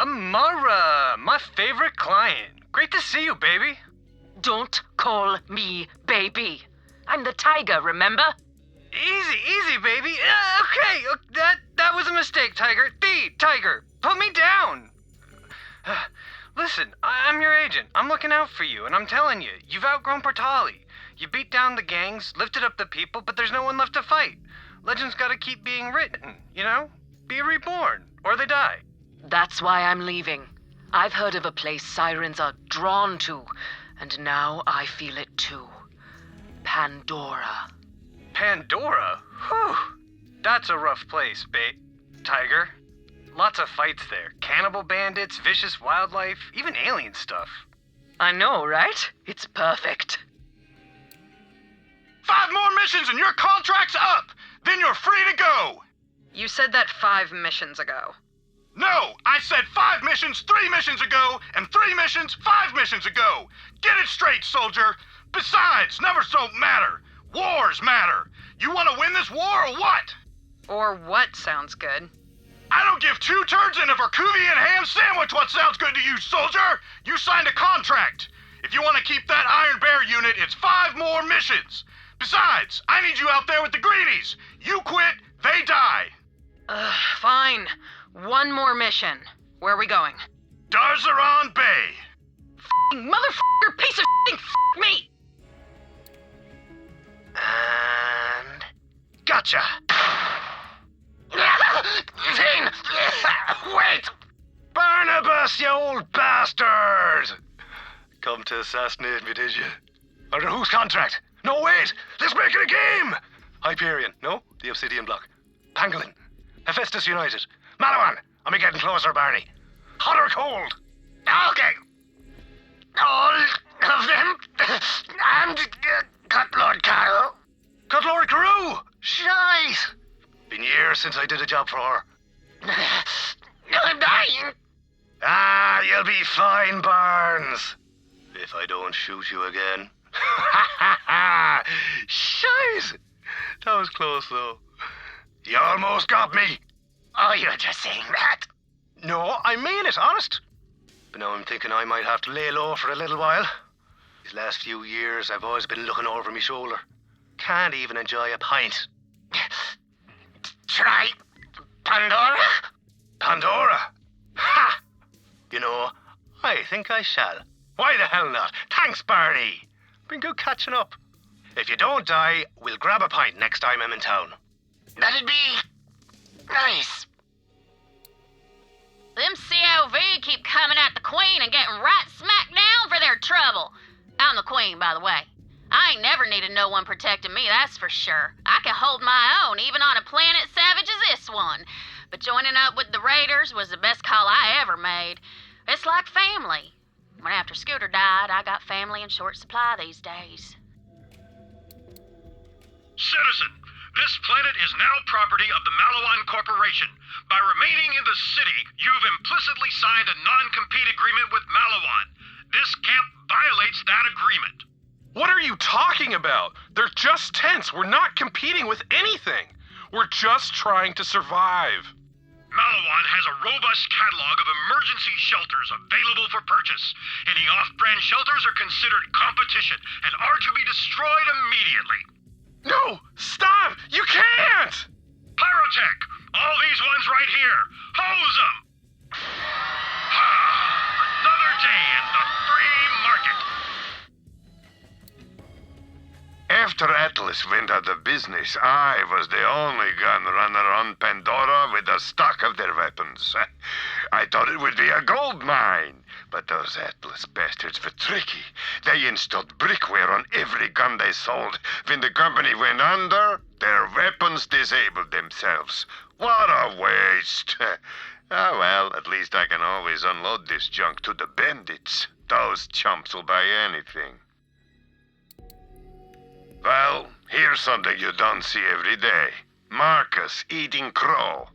Amara, my favorite client. Great to see you, baby. Don't call me baby. I'm the tiger, remember? Easy, baby. Okay, that was a mistake, Tiger. The Tiger, put me down. Listen, I'm your agent. I'm looking out for you, and I'm telling you, you've outgrown Portali. You beat down the gangs, lifted up the people, but there's no one left to fight. Legends gotta keep being written, you know? Be reborn, or they die. That's why I'm leaving. I've heard of a place sirens are drawn to, and now I feel it too. Pandora. Pandora? Whew. That's a rough place, Tiger. Lots of fights there. Cannibal bandits, vicious wildlife, even alien stuff. I know, right? It's perfect. 5 more missions and your contract's up! Then you're free to go! You said that 5 missions ago. No, I said 5 missions 3 missions ago, and 3 missions 5 missions ago! Get it straight, soldier! Besides, numbers don't matter. Wars matter. You want to win this war or what? Or what sounds good? I don't give 2 turds in a Verkuvian ham sandwich what sounds good to you, soldier! You signed a contract. If you want to keep that Iron Bear unit, it's 5 more missions. Besides, I need you out there with the greenies. You quit, they die. Fine. 1 more mission. Where are we going? Darzaron Bay. Motherfucker, piece of me! And... gotcha! Zane! Wait! Barnabas, you old bastard! Come to assassinate me, did you? Under whose contract? No, wait! Let's make it a game! Hyperion, no? The Obsidian Block. Pangolin. Hephaestus United. Malawan! Am I getting closer, Barney? Hot or cold? Okay. All of them. And Cutlord Carroll. Cutlord Carew! Shite! Been years since I did a job for her. I'm dying. Ah, you'll be fine, Barnes. If I don't shoot you again. Shite! That was close, though. You almost got me. Oh, you're just saying that. No, I mean it, honest. But now I'm thinking I might have to lay low for a little while. These last few years, I've always been looking over my shoulder. Can't even enjoy a pint. Try Pandora? Pandora? Ha! You know, I think I shall. Why the hell not? Thanks, Barney. Been good catching up. If you don't die, we'll grab a pint next time I'm in town. That'd be nice. Them COV keep coming at the Queen and getting right smack down for their trouble. I'm the Queen, by the way. I ain't never needed no one protecting me, that's for sure. I can hold my own, even on a planet savage as this one. But joining up with the Raiders was the best call I ever made. It's like family. When after Scooter died, I got family in short supply these days. Citizen, this planet is now property of the Malawan Corporation. By remaining in the city, you've implicitly signed a non-compete agreement with Malawan. This camp violates that agreement. What are you talking about? They're just tents. We're not competing with anything. We're just trying to survive. Malawan has a robust catalog of emergency shelters available for purchase. Any off-brand shelters are considered competition and are to be destroyed immediately. No! Stop! You can't! Pyrotech! All these ones right here! Hose them! Another day in the free market! After Atlas went out of business, I was the only gun runner on Pandora with a stock of their weapons. I thought it would be a gold mine, but those Atlas bastards were tricky. They installed brickware on every gun they sold. When the company went under, their weapons disabled themselves. What a waste! Ah, well, at least I can always unload this junk to the bandits. Those chumps will buy anything. Well, here's something you don't see every day. Marcus eating crow.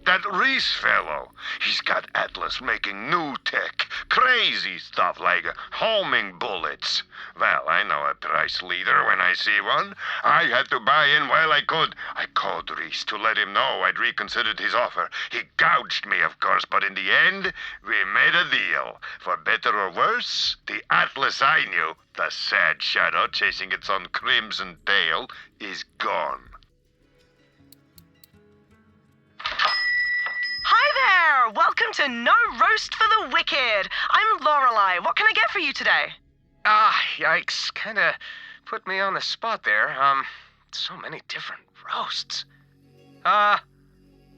That Reese fellow, he's got Atlas making new tech, crazy stuff like homing bullets. Well, I know a price leader when I see one. I had to buy in while I could. I called Reese to let him know I'd reconsidered his offer. He gouged me, of course, but in the end, we made a deal. For better or worse, the Atlas I knew, the sad shadow chasing its own crimson tail, is gone. Hi there! Welcome to No Roast for the Wicked. I'm Lorelei. What can I get for you today? Yikes. Kinda put me on the spot there. So many different roasts.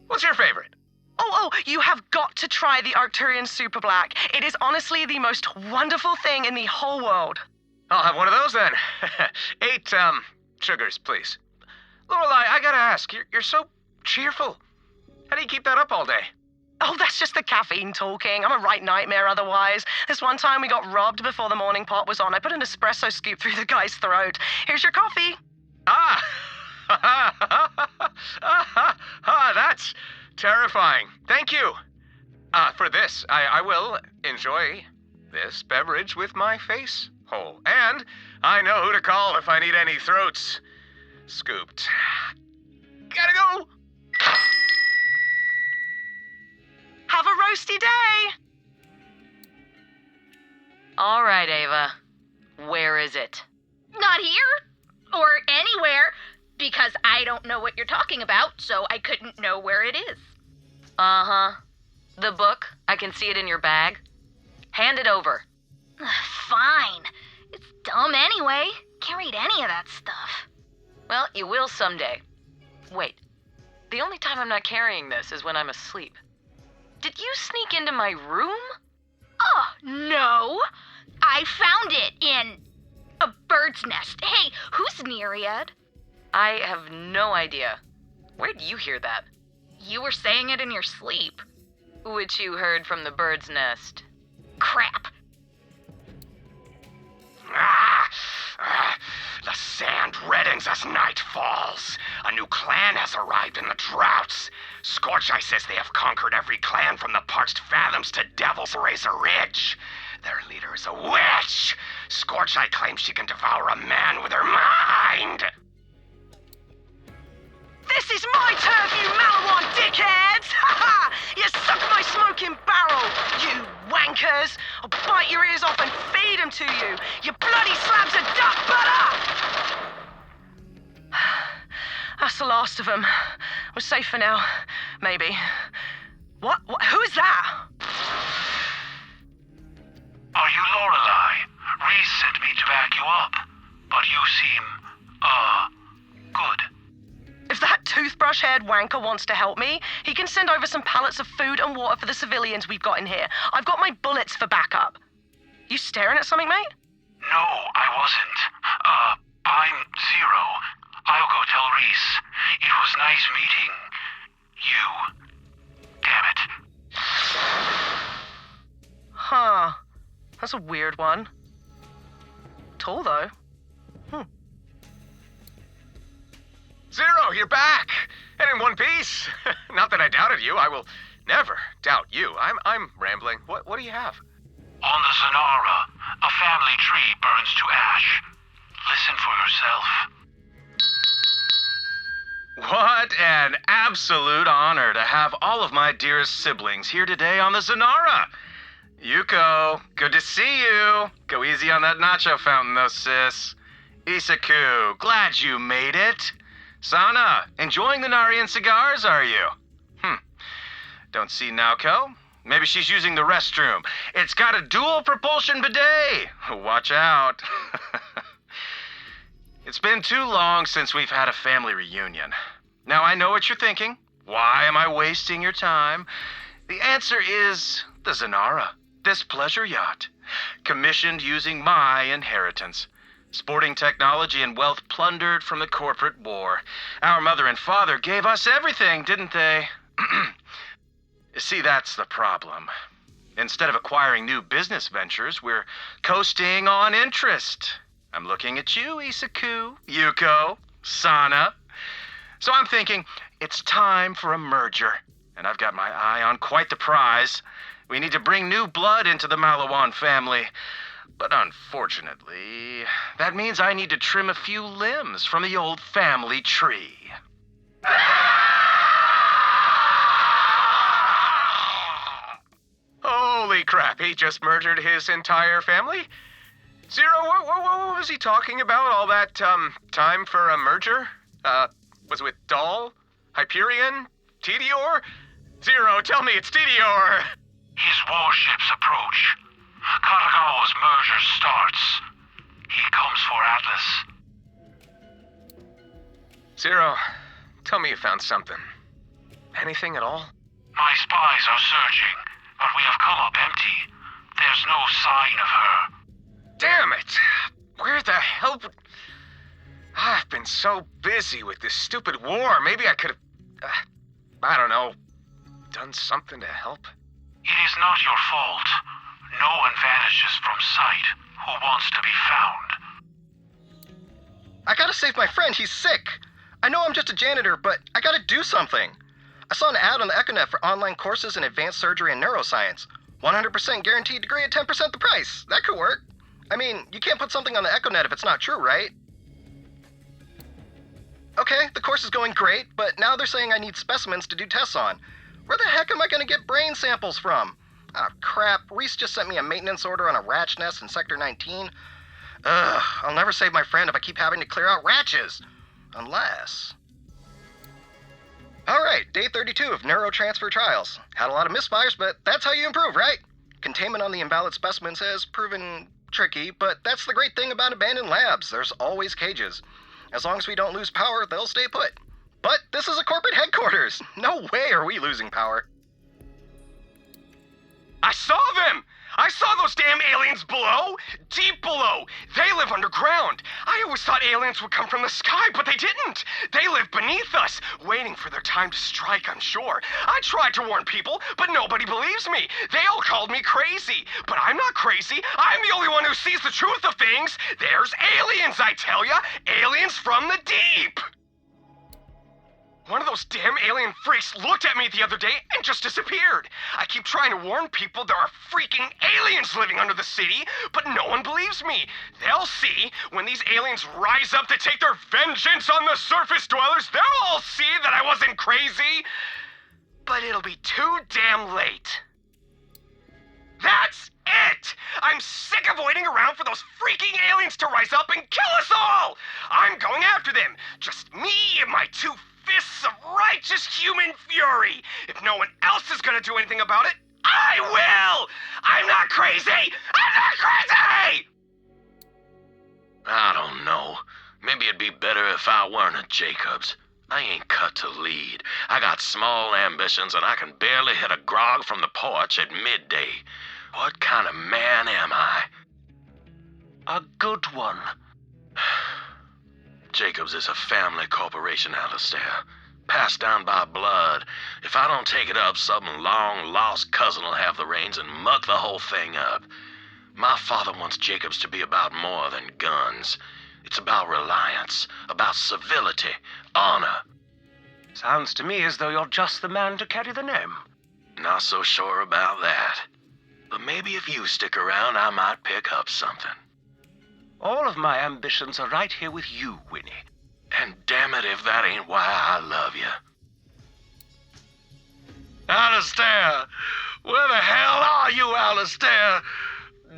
What's your favorite? Oh, you have got to try the Arcturian Super Black. It is honestly the most wonderful thing in the whole world. I'll have one of those then. 8, sugars, please. Lorelei, I gotta ask, you're so cheerful. How do you keep that up all day? Oh, that's just the caffeine talking. I'm a right nightmare otherwise. This one time we got robbed before the morning pot was on. I put an espresso scoop through the guy's throat. Here's your coffee. That's terrifying. Thank you. For this, I will enjoy this beverage with my face whole. And I know who to call if I need any throats scooped. Gotta go! Have a roasty day! All right, Ava. Where is it? Not here or anywhere because I don't know what you're talking about, so I couldn't know where it is. Uh-huh. The book? I can see it in your bag. Hand it over. Fine. It's dumb anyway. Can't read any of that stuff. Well, you will someday. Wait. The only time I'm not carrying this is when I'm asleep. Did you sneak into my room? Oh, no. I found it in a bird's nest. Hey, who's Nereid? I have no idea. Where did you hear that? You were saying it in your sleep. Which you heard from the bird's nest. Crap. The sand reddens as night falls. A new clan has arrived in the droughts. Scorcheye says they have conquered every clan from the Parched Fathoms to Devil's Razor Ridge. Their leader is a witch. Scorcheye claims she can devour a man with her mind. This is my turf, you Malawan dickheads! Ha ha! You suck my smoking barrel, you wankers! I'll bite your ears off and feed them to you, you bloody slabs of duck butter! That's the last of them. We're safe for now. Maybe. What? Who is that? Are you Lorelei? Reese sent me to back you up, but you seem, good. If that toothbrush-haired wanker wants to help me, he can send over some pallets of food and water for the civilians we've got in here. I've got my bullets for backup. You staring at something, mate? No, I wasn't. I'm Zero. I'll go tell Reese. It was nice meeting you. Damn it. Huh. That's a weird one. Tall, though. Zero, you're back! And in one piece! Not that I doubted you. I will never doubt you. I'm rambling. What do you have? On the Zanara, a family tree burns to ash. Listen for yourself. What an absolute honor to have all of my dearest siblings here today on the Zanara. Yuko, good to see you. Go easy on that nacho fountain, though, sis. Isaku, glad you made it. Sana, enjoying the Narian cigars, are you? Don't see Naoko. Maybe she's using the restroom. It's got a dual propulsion bidet. Watch out. It's been too long since we've had a family reunion. Now I know what you're thinking. Why am I wasting your time? The answer is the Zanara, this pleasure yacht, commissioned using my inheritance. Sporting technology and wealth plundered from the corporate war. Our mother and father gave us everything, didn't they? See, that's the problem. Instead of acquiring new business ventures, we're coasting on interest. I'm looking at you, Isaku, Yuko, Sana. So I'm thinking, it's time for a merger. and I've got my eye on quite the prize. We need to bring new blood into the Malawan family. But unfortunately, that means I need to trim a few limbs from the old family tree. Holy crap, he just murdered his entire family? Zero, what was he talking about? All that, time for a merger? Was it with Dahl? Hyperion? Tedior? Zero, tell me it's Tedior! His warships approach. Caragaw's merger starts. He comes for Atlas. Zero, tell me you found something. Anything at all? My spies are searching, but we have come up empty. There's no sign of her. Damn it! Where the hell... I've been so busy with this stupid war. Maybe I could have... I don't know. Done something to help? It is not your fault. No one vanishes from sight who wants to be found. I gotta save my friend, he's sick. I know I'm just a janitor, but I gotta do something. I saw an ad on the Econet for online courses in advanced surgery and neuroscience. 100% guaranteed degree at 10% the price. That could work. I mean, you can't put something on the Econet if it's not true, right? Okay, the course is going great, but now they're saying I need specimens to do tests on. Where the heck am I gonna get brain samples from? Ah, crap. Reese just sent me a maintenance order on a ratch nest in Sector 19. Ugh, I'll never save my friend if I keep having to clear out ratches. Unless... Alright, day 32 of neurotransfer trials. Had a lot of misfires, but that's how you improve, right? Containment on the invalid specimens has proven tricky, but that's the great thing about abandoned labs. There's always cages. As long as we don't lose power, they'll stay put. But this is a corporate headquarters. No way are we losing power. I saw them! I saw those damn aliens below! Deep below! They live underground! I always thought aliens would come from the sky, but they didn't! They live beneath us, waiting for their time to strike, I'm sure. I tried to warn people, but nobody believes me. They all called me crazy. But I'm not crazy. I'm the only one who sees the truth of things. There's aliens, I tell ya! Aliens from the deep! One of those damn alien freaks looked at me the other day and just disappeared. I keep trying to warn people there are freaking aliens living under the city, but no one believes me. They'll see when these aliens rise up to take their vengeance on the surface dwellers. They'll all see that I wasn't crazy. But it'll be too damn late. That's it! I'm sick of waiting around for those freaking aliens to rise up and kill us all! I'm going after them. Just me and my two fists of righteous human fury. If no one else is gonna do anything about it, I will! I'm not crazy! I'm not crazy! I don't know. Maybe it'd be better if I weren't a Jacobs. I ain't cut to lead. I got small ambitions and I can barely hit a grog from the porch at midday. What kind of man am I? A good one. Jacobs is a family corporation, Alistair. Passed down by blood. If I don't take it up, some long-lost cousin will have the reins and muck the whole thing up. My father wants Jacobs to be about more than guns. It's about reliance, about civility, honor. Sounds to me as though you're just the man to carry the name. Not so sure about that. But maybe if you stick around, I might pick up something. All of my ambitions are right here with you, Winnie. And damn it if that ain't why I love you. Alistair! Where the hell are you, Alistair?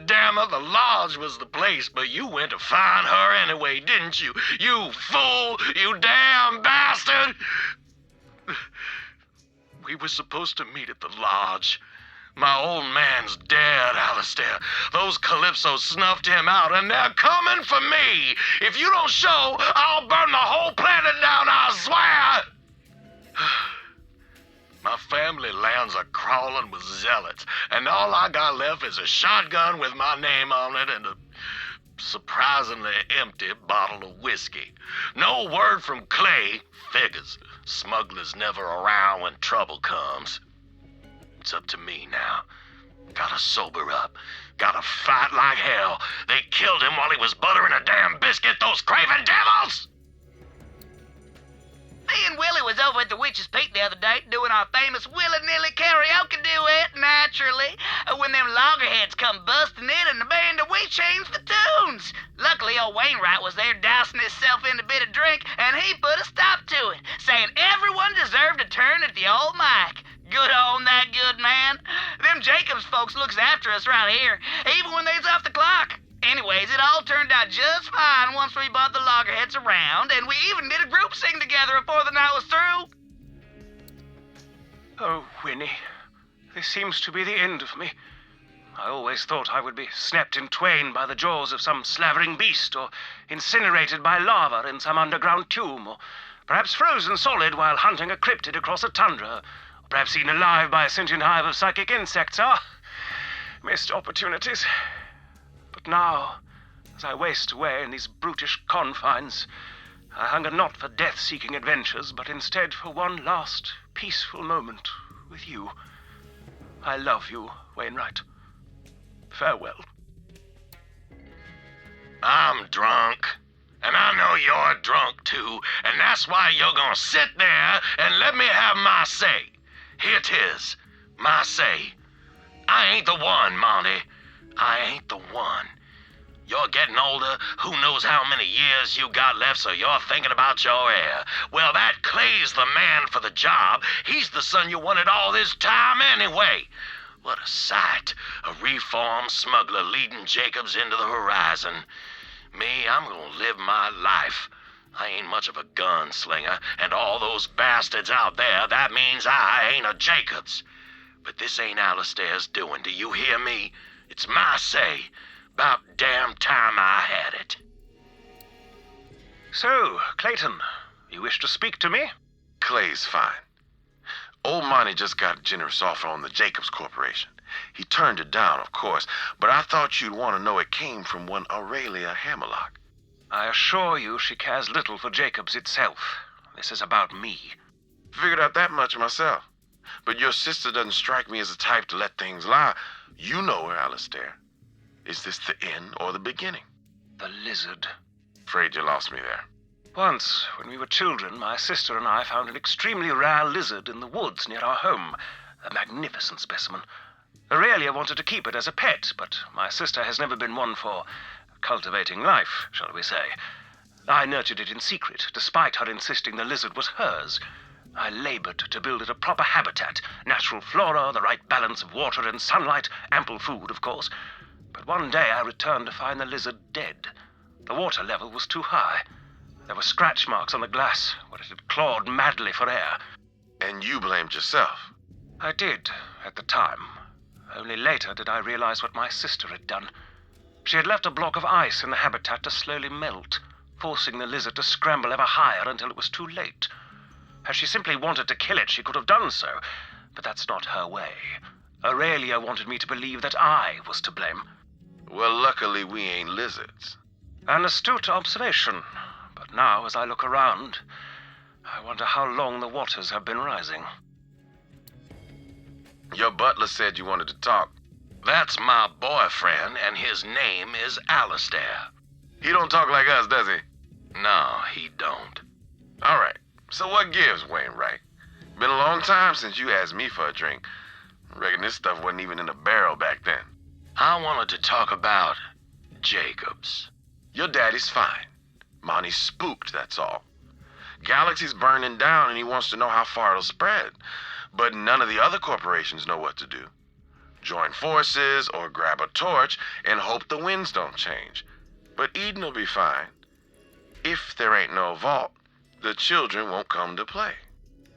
Damn it, the lodge was the place, but you went to find her anyway, didn't you? You fool! You damn bastard! We were supposed to meet at the lodge. My old man's dead, Alistair. Those Calypsos snuffed him out, and they're coming for me. If you don't show, I'll burn the whole planet down, I swear! My family lands are crawling with zealots, and all I got left is a shotgun with my name on it and a surprisingly empty bottle of whiskey. No word from Clay. Figures. Smugglers never around when trouble comes. It's up to me now. Gotta sober up. Gotta fight like hell. They killed him while he was buttering a damn biscuit, those craven devils! Me and Willie was over at the Witch's Peak the other day doing our famous willy-nilly karaoke duet, naturally, when them loggerheads come busting in and demanded we change the tunes. Luckily, old Wainwright was there dousing himself in a bit of drink, and he put a stop to it, saying everyone deserved a turn at the old mic. Good on that good man. Them Jacobs folks looks after us around here, even when they's off the clock. Anyways, it all turned out just fine once we brought the loggerheads around, and we even did a group sing together before the night was through. Oh, Winnie, this seems to be the end of me. I always thought I would be snapped in twain by the jaws of some slavering beast, or incinerated by lava in some underground tomb, or perhaps frozen solid while hunting a cryptid across a tundra, or perhaps eaten alive by a sentient hive of psychic insects. Missed opportunities. But now, as I waste away in these brutish confines, I hunger not for death-seeking adventures, but instead for one last peaceful moment with you. I love you, Wainwright. Farewell. I'm drunk. And I know you're drunk too, and that's why you're gonna sit there and let me have my say. Here it is, my say. I ain't the one, Monty. I ain't the one. You're getting older, who knows how many years you got left, so you're thinking about your heir. Well, that Clay's the man for the job. He's the son you wanted all this time anyway. What a sight, a reformed smuggler leading Jacobs into the horizon. Me, I'm gonna live my life. I ain't much of a gunslinger, and all those bastards out there, that means I ain't a Jacobs. But this ain't Alistair's doing, do you hear me? It's my say. About damn time I had it. So, Clayton, you wish to speak to me? Clay's fine. Old Monty just got a generous offer on the Jacobs Corporation. He turned it down, of course, but I thought you'd want to know it came from one Aurelia Hammerlock. I assure you she cares little for Jacobs itself. This is about me. Figured out that much myself. But your sister doesn't strike me as the type to let things lie. You know her, Alistair. Is this the end or the beginning? The lizard. Afraid you lost me there. Once, when we were children, my sister and I found an extremely rare lizard in the woods near our home. A magnificent specimen. Aurelia wanted to keep it as a pet, but my sister has never been one for cultivating life, shall we say. I nurtured it in secret, despite her insisting the lizard was hers. I labored to build it a proper habitat, natural flora, the right balance of water and sunlight, ample food, of course. But one day I returned to find the lizard dead. The water level was too high. There were scratch marks on the glass where it had clawed madly for air. And you blamed yourself? I did, at the time. Only later did I realize what my sister had done. She had left a block of ice in the habitat to slowly melt, forcing the lizard to scramble ever higher until it was too late. Had she simply wanted to kill it, she could have done so, but that's not her way. Aurelia wanted me to believe that I was to blame. Well, luckily we ain't lizards. An astute observation, but now as I look around, I wonder how long the waters have been rising. Your butler said you wanted to talk. That's my boyfriend, and his name is Alistair. He don't talk like us, does he? No, he don't. All right, so what gives, Wainwright? Been a long time since you asked me for a drink. Reckon this stuff wasn't even in a barrel back then. I wanted to talk about Jacobs. Your daddy's fine. Monty's spooked, that's all. Galaxy's burning down and he wants to know how far it'll spread. But none of the other corporations know what to do. Join forces or grab a torch and hope the winds don't change. But Eden will be fine. If there ain't no vault, the children won't come to play.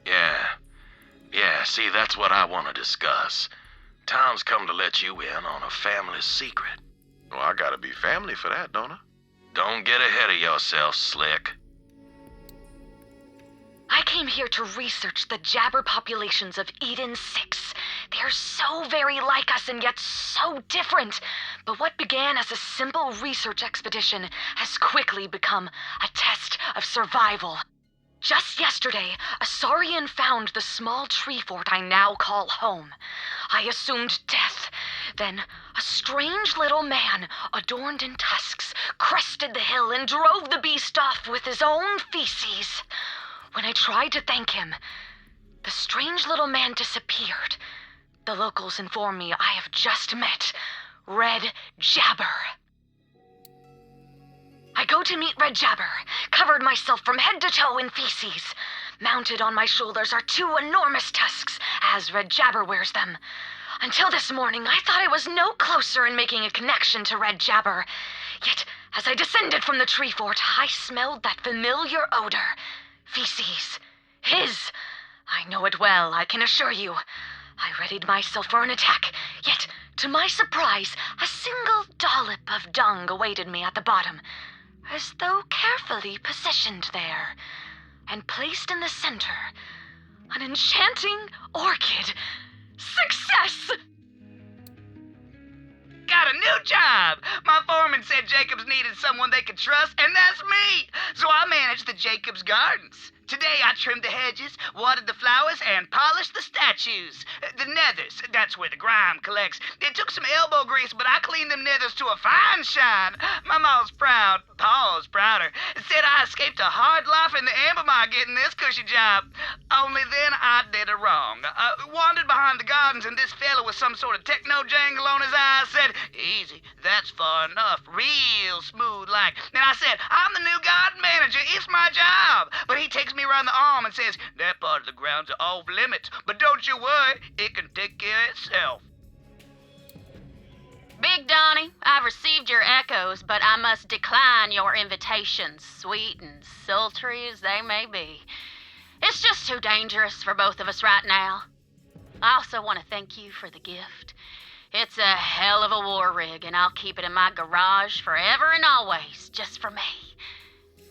Yeah, see, that's what I want to discuss. Tom's come to let you in on a family secret. Well, I gotta be family for that, don't I? Don't get ahead of yourself, Slick. I came here to research the jabber populations of Eden 6. They are so very like us and yet so different. But what began as a simple research expedition has quickly become a test of survival. Just yesterday, a Saurian found the small tree fort I now call home. I assumed death. Then a strange little man, adorned in tusks, crested the hill and drove the beast off with his own feces. When I tried to thank him, the strange little man disappeared. The locals inform me I have just met Red Jabber. I go to meet Red Jabber, covered myself from head to toe in feces. Mounted on my shoulders are 2 enormous tusks, as Red Jabber wears them. Until this morning, I thought I was no closer in making a connection to Red Jabber. Yet, as I descended from the tree fort, I smelled that familiar odor. Feces. His. I know it well, I can assure you. I readied myself for an attack, yet, to my surprise, a single dollop of dung awaited me at the bottom, as though carefully positioned there, and placed in the center, an enchanting orchid. Success! Got a new job! My foreman said Jacobs needed someone they could trust, and that's me! So I managed the Jacobs Gardens. Today I trimmed the hedges, watered the flowers, and polished the statues. The nethers, that's where the grime collects. It took some elbow grease, but I cleaned them nethers to a fine shine. My ma's proud, Pa's prouder. Said I escaped a hard life in the amber mine getting this cushy job. Only then I did it wrong. Wandered behind the gardens, and this fella with some sort of techno jangle on his eyes said, "Easy, that's far enough, real smooth like." And I said, "I'm the new garden manager, it's my job." But he takes me around the arm and says, "That part of the grounds are off limits, but don't you worry, it can take care of itself." Big Donnie, I've received your echoes, but I must decline your invitations, sweet and sultry as they may be. It's just too dangerous for both of us right now. I also want to thank you for the gift. It's a hell of a war rig, and I'll keep it in my garage forever and always, just for me.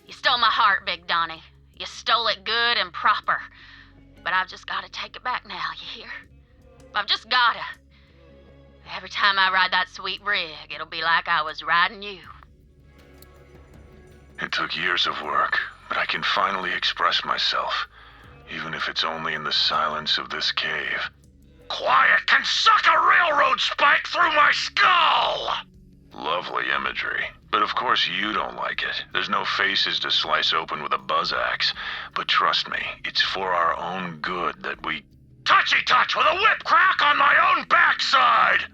You stole my heart, Big Donnie. You stole it good and proper. But I've just got to take it back now, you hear? I've just got to. Every time I ride that sweet rig, it'll be like I was riding you. It took years of work, but I can finally express myself, even if it's only in the silence of this cave. Quiet can suck a railroad spike through my skull! Lovely imagery. But of course you don't like it. There's no faces to slice open with a buzz axe. But trust me, it's for our own good that we... Touchy touch with a whip crack on my own backside!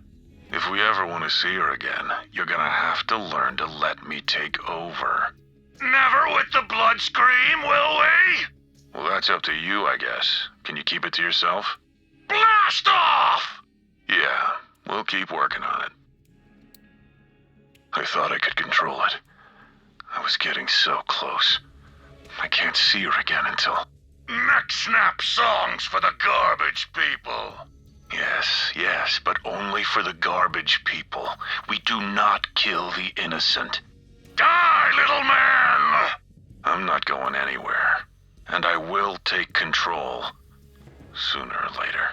If we ever want to see her again, you're gonna have to learn to let me take over. Never with the blood scream, will we? Well, that's up to you, I guess. Can you keep it to yourself? Blast off! Yeah, we'll keep working on it. I thought I could control it. I was getting so close. I can't see her again until... Neck snap songs for the garbage people. Yes, but only for the garbage people. We do not kill the innocent. Die, little man! I'm not going anywhere. And I will take control. Sooner or later.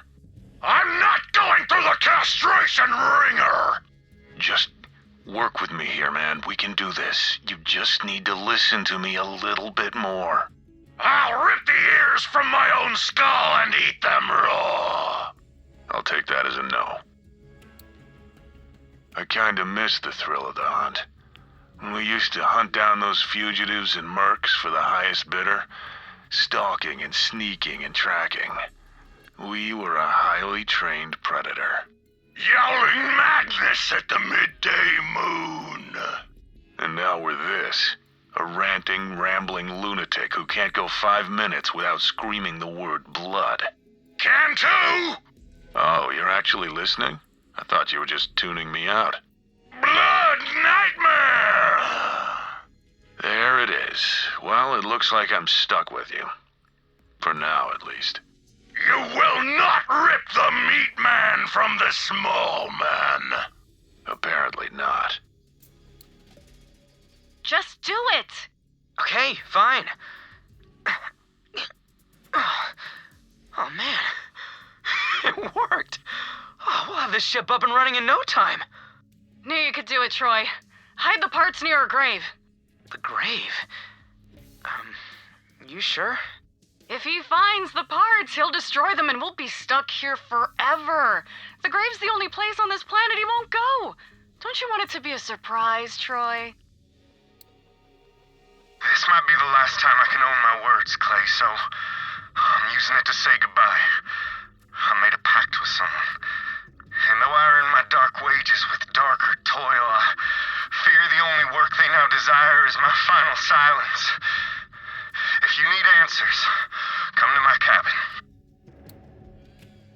I'm not going through the castration ringer! Just work with me here, man. We can do this. You just need to listen to me a little bit more. I'll rip the ears from my own skull and eat them raw. I'll take that as a no. I kinda miss the thrill of the hunt. When we used to hunt down those fugitives and mercs for the highest bidder, stalking and sneaking and tracking. We were a highly trained predator. Yowling madness at the midday moon. And now we're this. A ranting, rambling lunatic who can't go 5 minutes without screaming the word blood. Can too! Oh, you're actually listening? I thought you were just tuning me out. Blood nightmare! There it is. Well, it looks like I'm stuck with you. For now, at least. You will not rip the meat man from the small man. Apparently not. Just do it! Okay, fine. Oh, man. It worked. Oh, we'll have this ship up and running in no time. Knew you could do it, Troy. Hide the parts near her grave. The grave? You sure? If he finds the parts, he'll destroy them and we'll be stuck here forever. The grave's the only place on this planet he won't go. Don't you want it to be a surprise, Troy? This might be the last time I can own my words, Clay, so I'm using it to say goodbye. I made a pact with someone. And though I earn my dark wages with darker toil, I fear the only work they now desire is my final silence. If you need answers, come to my cabin.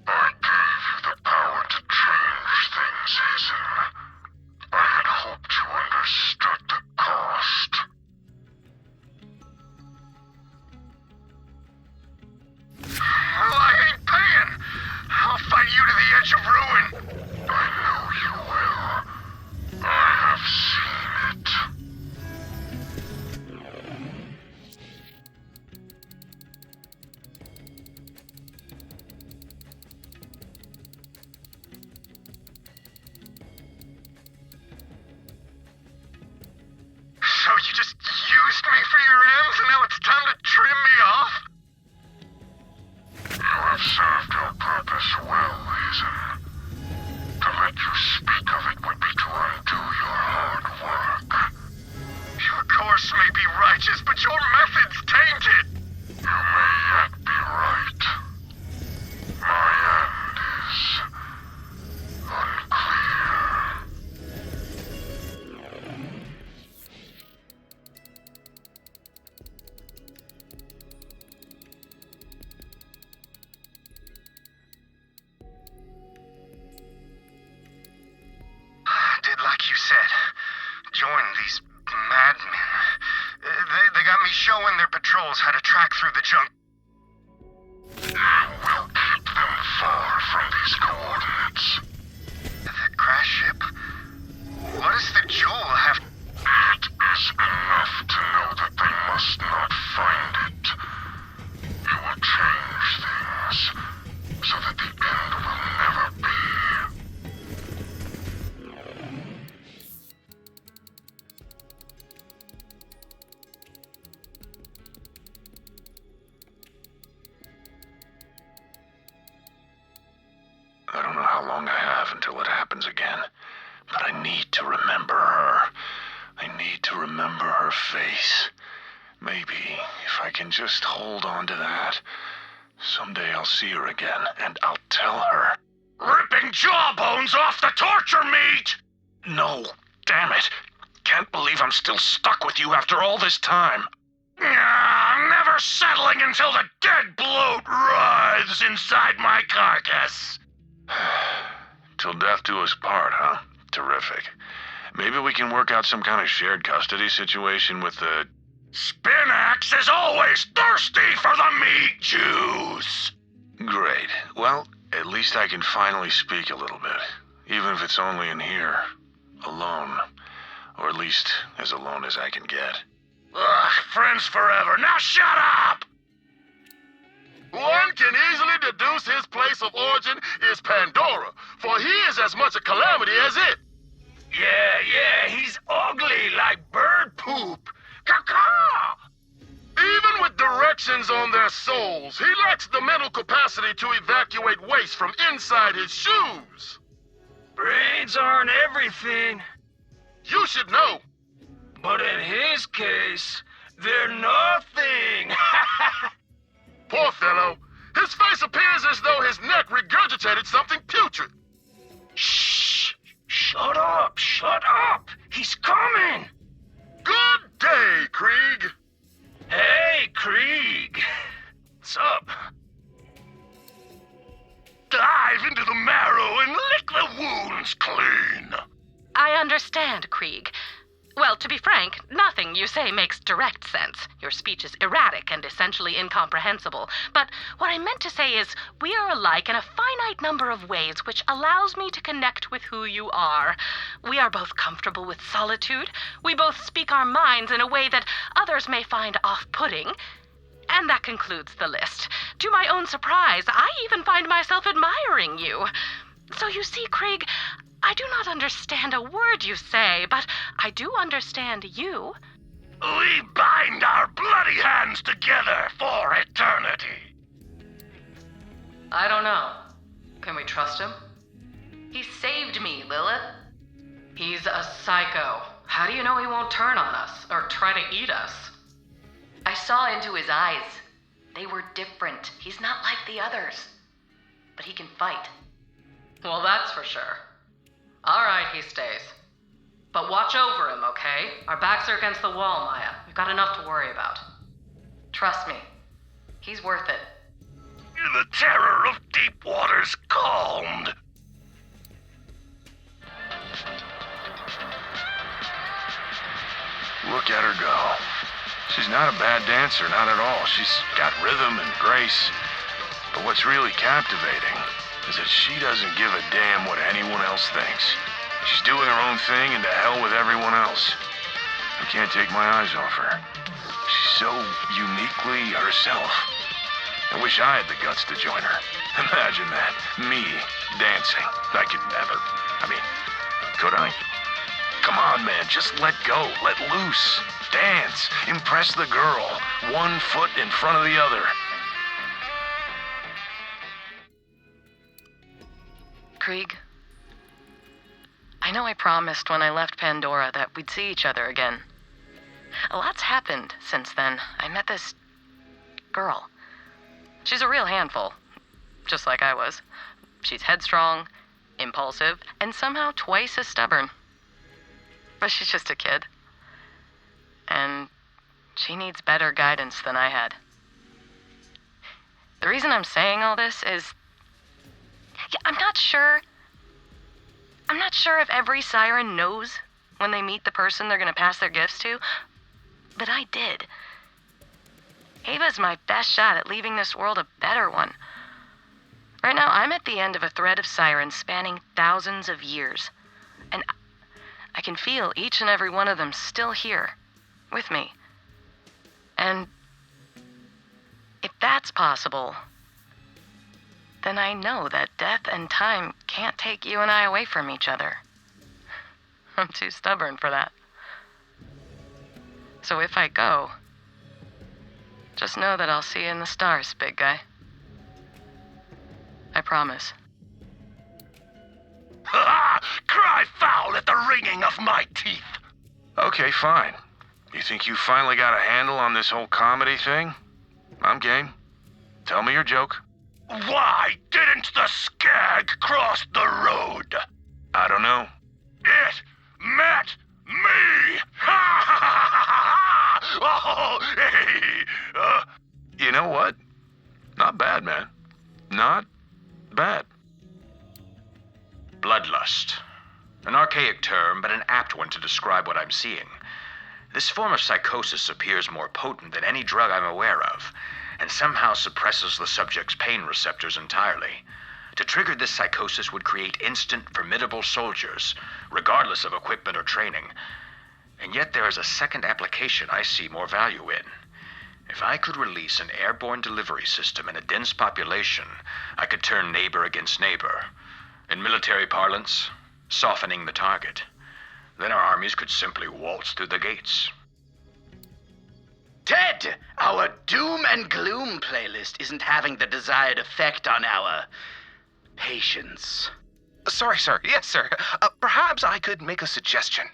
I gave you the power to change things, Hazen. I had hoped you understood the cost. Well, I ain't paying. I'll fight you to the edge of ruin. I know you will. I have seen it. So you just used me for your ends, and now it's time to trim me off? You have served your purpose well, Hazen. To let you speak of it would be to undo your hard work. Your course may be righteous, but your method's tainted. You may yet be right. My end is unclear. Did like you said. Join these madmen. They got me showing their patrols how to track through the junk. You will keep them far from these coordinates. The crash ship? What does the jewel have? It is enough to know that they must not find it. You will change things so that the end will never be. I don't know how long I have until it happens again, but I need to remember her. I need to remember her face. Maybe if I can just hold on to that, someday I'll see her again, and I'll tell her. Ripping jawbones off the torture meat! No, damn it. Can't believe I'm still stuck with you after all this time. I'm never settling until the dead bloat writhes inside my carcass. Till death do us part, huh? Terrific. Maybe we can work out some kind of shared custody situation with the... Spinax is always thirsty for the meat juice! Great. Well, at least I can finally speak a little bit. Even if it's only in here. Alone. Or at least as alone as I can get. Ugh, friends forever. Now shut up! One can easily deduce his place of origin is Pandora, for he is as much a calamity as it. Yeah, he's ugly like bird poop. Caw-caw! Even with directions on their souls, he lacks the mental capacity to evacuate waste from inside his shoes. Brains aren't everything, You should know. but in his case, they're nothing. Poor fellow. His face appears as though his neck regurgitated something putrid. Shh! Shut up! Shut up! He's coming! Good day, Krieg. Hey, Krieg! What's up? Dive into the marrow and lick the wounds clean. I understand, Krieg. Well, to be frank, nothing you say makes direct sense. Your speech is erratic and essentially incomprehensible. But what I meant to say is, we are alike in a finite number of ways, which allows me to connect with who you are. We are both comfortable with solitude. We both speak our minds in a way that others may find off-putting. And that concludes the list. To my own surprise, I even find myself admiring you. So you see, Krieg, I do not understand a word you say, but I do understand you. We bind our bloody hands together for eternity. I don't know. Can we trust him? He saved me, Lilith. He's a psycho. How do you know he won't turn on us or try to eat us? I saw into his eyes. They were different. He's not like the others. But he can fight. Well, that's for sure. All right, he stays. But watch over him, okay? Our backs are against the wall, Maya. We've got enough to worry about. Trust me. He's worth it. The terror of deep waters calmed. Look at her go. She's not a bad dancer, not at all. She's got rhythm and grace. But what's really captivating is that she doesn't give a damn what anyone else thinks. She's doing her own thing, and to hell with everyone else. I can't take my eyes off her. She's so uniquely herself. I wish I had the guts to join her. Imagine that. Me, dancing. I could never. I mean, could I? Come on, man. Just let go. Let loose. Dance. Impress the girl. One foot in front of the other. Krieg, I know I promised when I left Pandora that we'd see each other again. A lot's happened since then. I met this girl. She's a real handful, just like I was. She's headstrong, impulsive, and somehow twice as stubborn. But she's just a kid. And she needs better guidance than I had. The reason I'm saying all this is... I'm not sure if every siren knows when they meet the person they're gonna pass their gifts to, but I did. Ava's my best shot at leaving this world a better one. Right now, I'm at the end of a thread of sirens spanning thousands of years. And I can feel each and every one of them still here, with me. And if that's possible, then I know that death and time can't take you and I away from each other. I'm too stubborn for that. So if I go, just know that I'll see you in the stars, big guy. I promise. Ha! Cry foul at the ringing of my teeth. Okay, fine. You think you finally got a handle on this whole comedy thing? I'm game. Tell me your joke. Why didn't the skag cross the road? I don't know. It met me! Ha ha ha ha ha! Oh, hey! You know what? Not bad, man. Not bad. Bloodlust. An archaic term, but an apt one to describe what I'm seeing. This form of psychosis appears more potent than any drug I'm aware of, and somehow suppresses the subject's pain receptors entirely. To trigger this psychosis would create instant, formidable soldiers, regardless of equipment or training. And yet there is a second application I see more value in. If I could release an airborne delivery system in a dense population, I could turn neighbor against neighbor. In military parlance, softening the target. Then our armies could simply waltz through the gates. Ted, our doom and gloom playlist isn't having the desired effect on our patience. Sorry, sir. Yes, sir. Perhaps I could make a suggestion.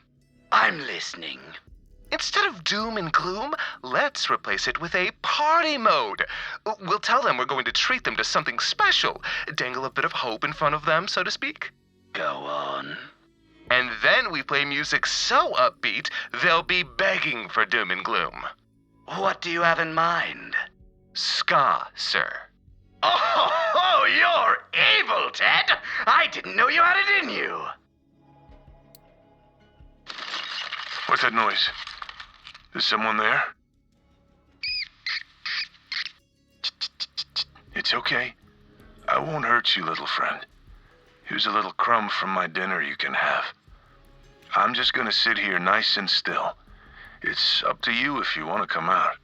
I'm listening. Instead of doom and gloom, let's replace it with a party mode. We'll tell them we're going to treat them to something special, dangle a bit of hope in front of them, so to speak. Go on. And then we play music so upbeat, they'll be begging for doom and gloom. What do you have in mind? Ska, sir. Oh, you're evil, Ted! I didn't know you had it in you! What's that noise? Is someone there? It's okay. I won't hurt you, little friend. Here's a little crumb from my dinner you can have. I'm just gonna sit here nice and still. It's up to you if you want to come out.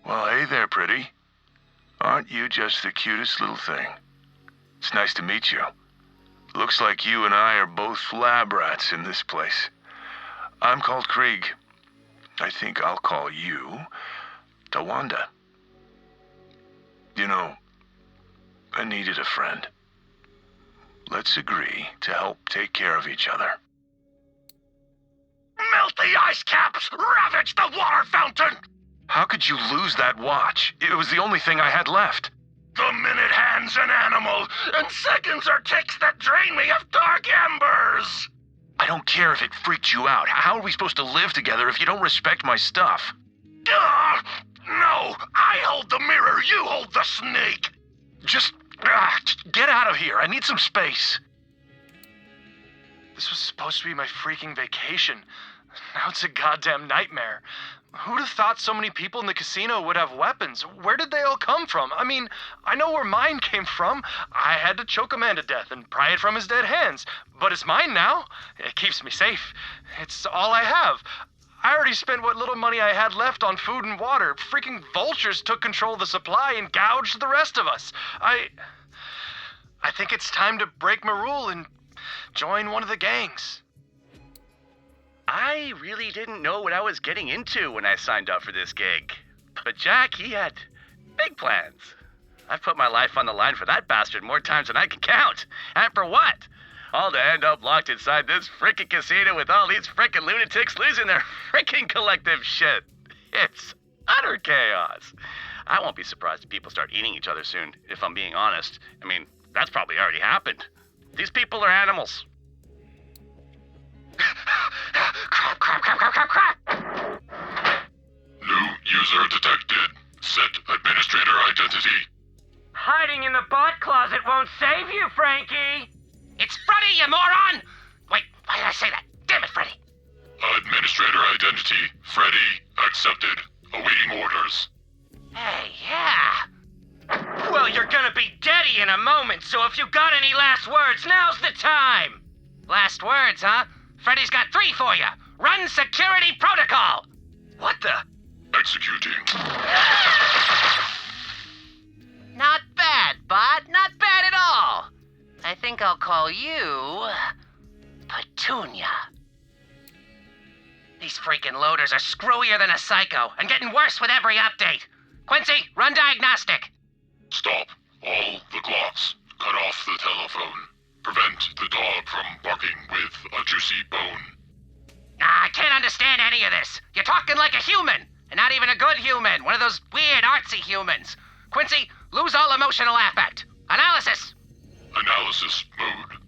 Well, hey there, pretty. Aren't you just the cutest little thing? It's nice to meet you. Looks like you and I are both lab rats in this place. I'm called Krieg. I think I'll call you Tawanda. You know, I needed a friend. Let's agree to help take care of each other. Melt The ice caps ravaged the water fountain! How could you lose that watch? It was the only thing I had left. The minute hand's an animal, and seconds are ticks that drain me of dark embers! I don't care if it freaked you out. How are we supposed to live together if you don't respect my stuff? No, I hold the mirror, you hold the snake! Just get out of here. I need some space. This was supposed to be my freaking vacation. Now it's a goddamn nightmare. Who'd have thought so many people in the casino would have weapons? Where did they all come from? I mean, I know where mine came from. I had to choke a man to death and pry it from his dead hands. But it's mine now. It keeps me safe. It's all I have. I already spent what little money I had left on food and water. Freaking vultures took control of the supply and gouged the rest of us. I think it's time to break my rule and join one of the gangs. I really didn't know what I was getting into when I signed up for this gig. But Jack, he had big plans. I've put my life on the line for that bastard more times than I can count. And for what? All to end up locked inside this frickin' casino with all these frickin' lunatics losing their frickin' collective shit. It's utter chaos. I won't be surprised if people start eating each other soon, if I'm being honest. I mean, that's probably already happened. These people are animals. Crap. New user detected. Set administrator identity. Hiding in the bot closet won't save you, Frankie! It's Freddy, you moron! Wait, why did I say that? Damn it, Freddy! Administrator identity. Freddy. Accepted. Awaiting orders. Hey, yeah. Well, you're gonna be deady in a moment, so if you got any last words, now's the time! Last words, huh? Freddy's got 3 for you. Run security protocol! What the? Executing. Not bad, bot. Not bad at all. I think I'll call you Petunia. These freaking loaders are screwier than a psycho and getting worse with every update. Quincy, run diagnostic. Stop. All the clocks. Cut off the telephone. Prevent the dog from barking with a juicy bone. I can't understand any of this. You're talking like a human, and not even a good human. One of those weird artsy humans. Quincy, lose all emotional affect. Analysis. Analysis mode.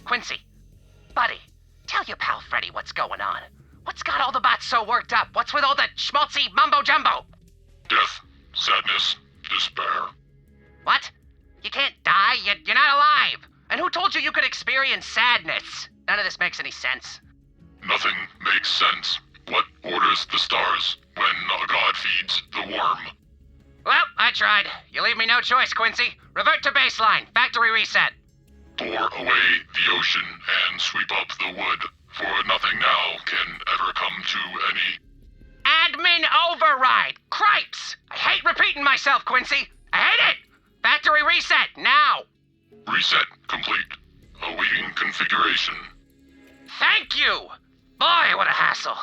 Quincy, buddy, tell your pal Freddy what's going on. What's got all the bots so worked up? What's with all the schmaltzy mumbo-jumbo? Death, sadness, despair. What? You can't die? You're not alive. And who told you could experience sadness? None of this makes any sense. Nothing makes sense. What orders the stars when a god feeds the worm? Well, I tried. You leave me no choice, Quincy. Revert to baseline. Factory reset. Pour away the ocean and sweep up the wood, for nothing now can ever come to any... Admin override! Cripes! I hate repeating myself, Quincy. I hate it! Factory reset, now! Reset complete. Awaiting configuration. Thank you! Boy, what a hassle.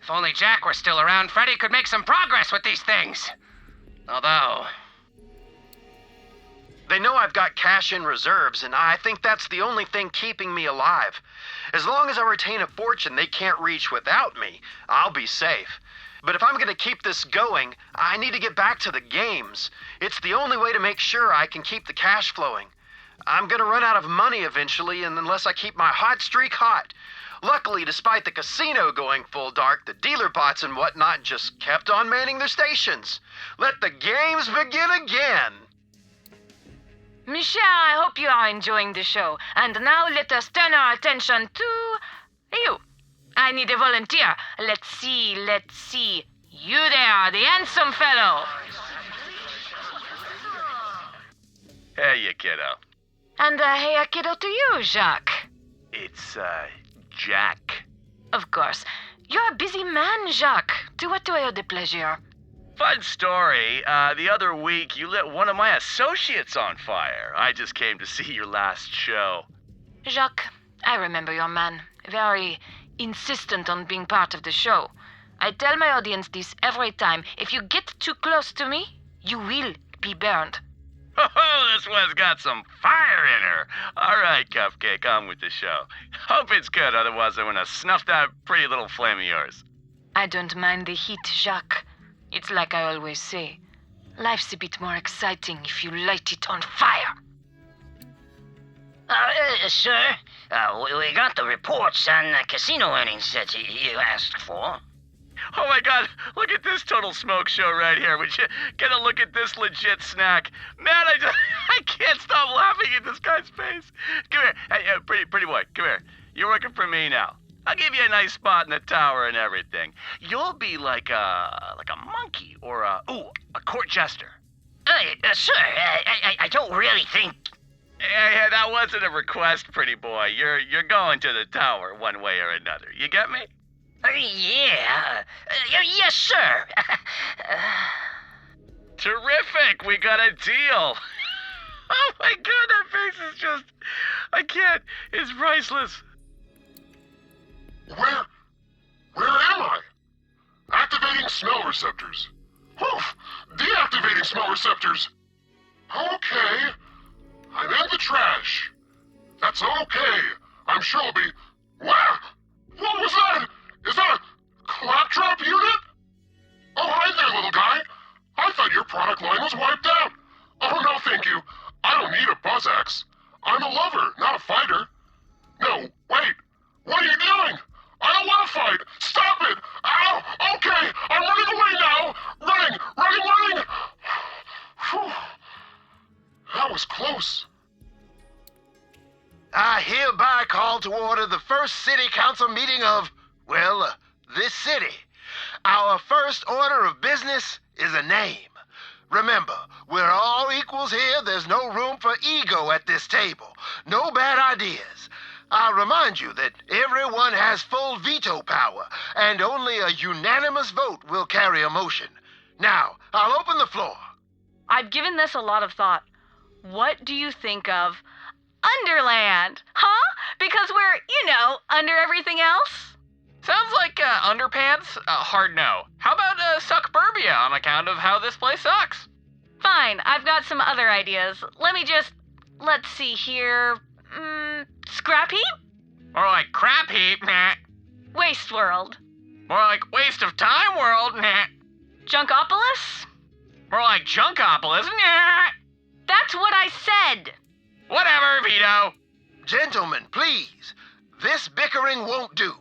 If only Jack were still around, Freddy could make some progress with these things. Although... They know I've got cash in reserves, and I think that's the only thing keeping me alive. As long as I retain a fortune they can't reach without me, I'll be safe. But if I'm going to keep this going, I need to get back to the games. It's the only way to make sure I can keep the cash flowing. I'm going to run out of money eventually, and unless I keep my hot streak hot. Luckily, despite the casino going full dark, the dealer bots and whatnot just kept on manning their stations. Let the games begin again! Michelle, I hope you are enjoying the show. And now let us turn our attention to you. I need a volunteer. Let's see. You there, the handsome fellow. Hey, you kiddo. And hey, a kiddo to you, Jacques. It's, Jack. Of course. You're a busy man, Jacques. To what do I owe the pleasure? Fun story. The other week, you lit one of my associates on fire. I just came to see your last show. Jacques, I remember your man. Very insistent on being part of the show. I tell my audience this every time. If you get too close to me, you will be burned. Oh, this one's got some fire in her. All right, Cupcake, on with the show. Hope it's good, otherwise I'm gonna snuff that pretty little flame of yours. I don't mind the heat, Jacques. It's like I always say. Life's a bit more exciting if you light it on fire. Sir, we got the reports on the casino earnings that you asked for. Oh my god, look at this total smoke show right here. Would you get a look at this legit snack? Man, I can't stop laughing at this guy's face. Come here. Hey, pretty boy, come here. You're working for me now. I'll give you a nice spot in the tower and everything. You'll be like a monkey or a court jester. Sir, I don't really think... Yeah, that wasn't a request, pretty boy. You're going to the tower one way or another. You get me? Yes, sir. Terrific! We got a deal. Oh my god, that face is just... I can't. It's priceless. Where am I? Activating smell receptors. Oof! Deactivating smell receptors. Okay. I'm in the trash. That's okay. I'm sure I'll be... Wow! What was that? Is that a claptrap unit? Oh, hi there, little guy. I thought your product line was wiped out. Oh, no, thank you. I don't need a buzz axe. I'm a lover, not a fighter. No, wait. What are you doing? I don't want to fight. Stop it. Ow! Okay, I'm running away now. Running. Whew. That was close. I hereby call to order the first city council meeting of, this city. Our first order of business is a name. Remember, we're all equals here. There's no room for ego at this table. No bad ideas. I'll remind you that everyone has full veto power, and only a unanimous vote will carry a motion. Now, I'll open the floor. I've given this a lot of thought. What do you think of Underland? Huh? Because we're, under everything else? Sounds like underpants. Hard no. How about Suckburbia on account of how this place sucks? Fine, I've got some other ideas. Let's see here. Scrap heap? More like crap heap, nah. Waste world. More like waste of time world, nah. Junkopolis? More like junkopolis, nah. That's what I said. Whatever, Vito. Gentlemen, please. This bickering won't do.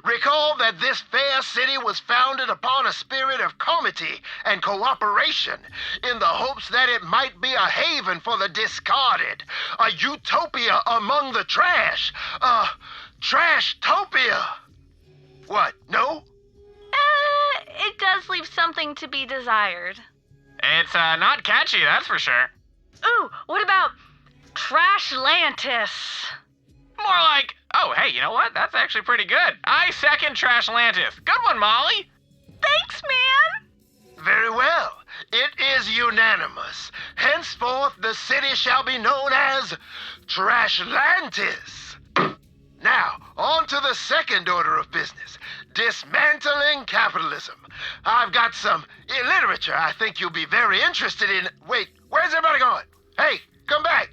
Recall that this fair city was founded upon a spirit of comity and cooperation, in the hopes that it might be a haven for the discarded, a utopia among the trash, a trash-topia. What, no? It does leave something to be desired. It's not catchy, that's for sure. Ooh, what about Trashlantis? More like, oh, hey, you know what? That's actually pretty good. I second Trashlantis. Good one, Molly. Thanks, man. Very well. It is unanimous. Henceforth, the city shall be known as Trashlantis. Now, on to the second order of business. Dismantling capitalism. I've got some literature I think you'll be very interested in. Wait, where's everybody going? Hey, come back.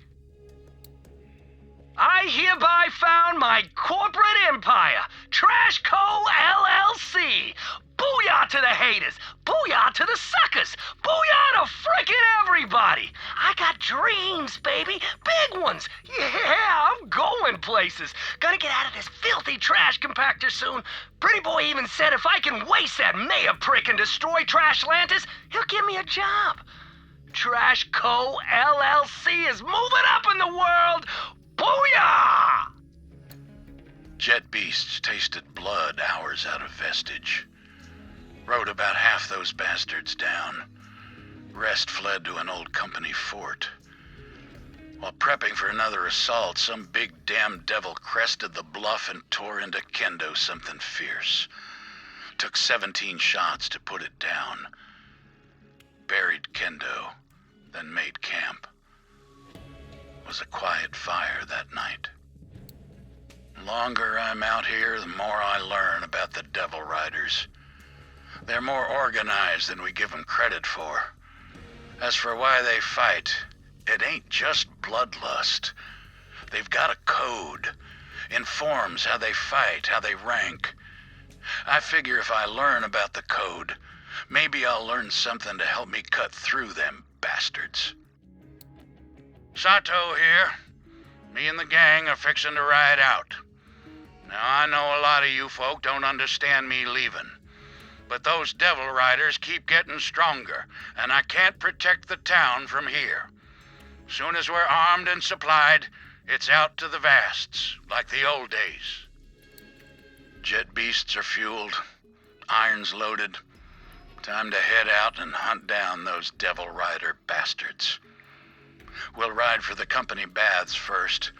I hereby found my corporate empire, Trash Co. LLC. Booyah to the haters. Booyah to the suckers. Booyah to frickin' everybody. I got dreams, baby. Big ones. Yeah, I'm going places. Gonna get out of this filthy trash compactor soon. Pretty boy even said if I can waste that mayor prick and destroy Trashlantis, he'll give me a job. Trash Co. LLC is moving up in the world. Booyah! Jet beasts tasted blood hours out of vestige. Rode about half those bastards down. Rest fled to an old company fort. While prepping for another assault, some big damn devil crested the bluff and tore into kendo something fierce. Took 17 shots to put it down. Buried kendo, then made camp. Was a quiet fire that night. The longer I'm out here, the more I learn about the Devil Riders. They're more organized than we give them credit for. As for why they fight, It ain't just bloodlust. They've got a code. Informs how they fight, how they rank. I figure if I learn about the code, maybe I'll learn something to help me cut through them bastards. Sato here. Me and the gang are fixing to ride out. Now, I know a lot of you folk don't understand me leaving, but those devil riders keep getting stronger, and I can't protect the town from here. Soon as we're armed and supplied, it's out to the vasts, like the old days. Jet beasts are fueled, irons loaded. Time to head out and hunt down those devil rider bastards. We'll ride for the company baths first.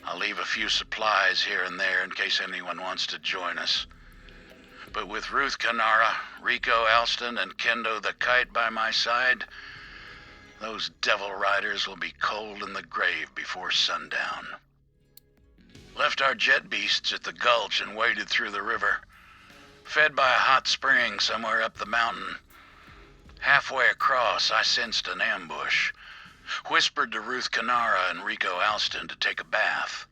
I'll leave a few supplies here and there in case anyone wants to join us. But with Ruth Kanara, Rico Alston, and Kendo the Kite by my side, those devil riders will be cold in the grave before sundown. Left our jet beasts at the gulch and waded through the river. Fed by a hot spring somewhere up the mountain. Halfway across, I sensed an ambush. Whispered to Ruth Kanara and Rico Alston to take a bath.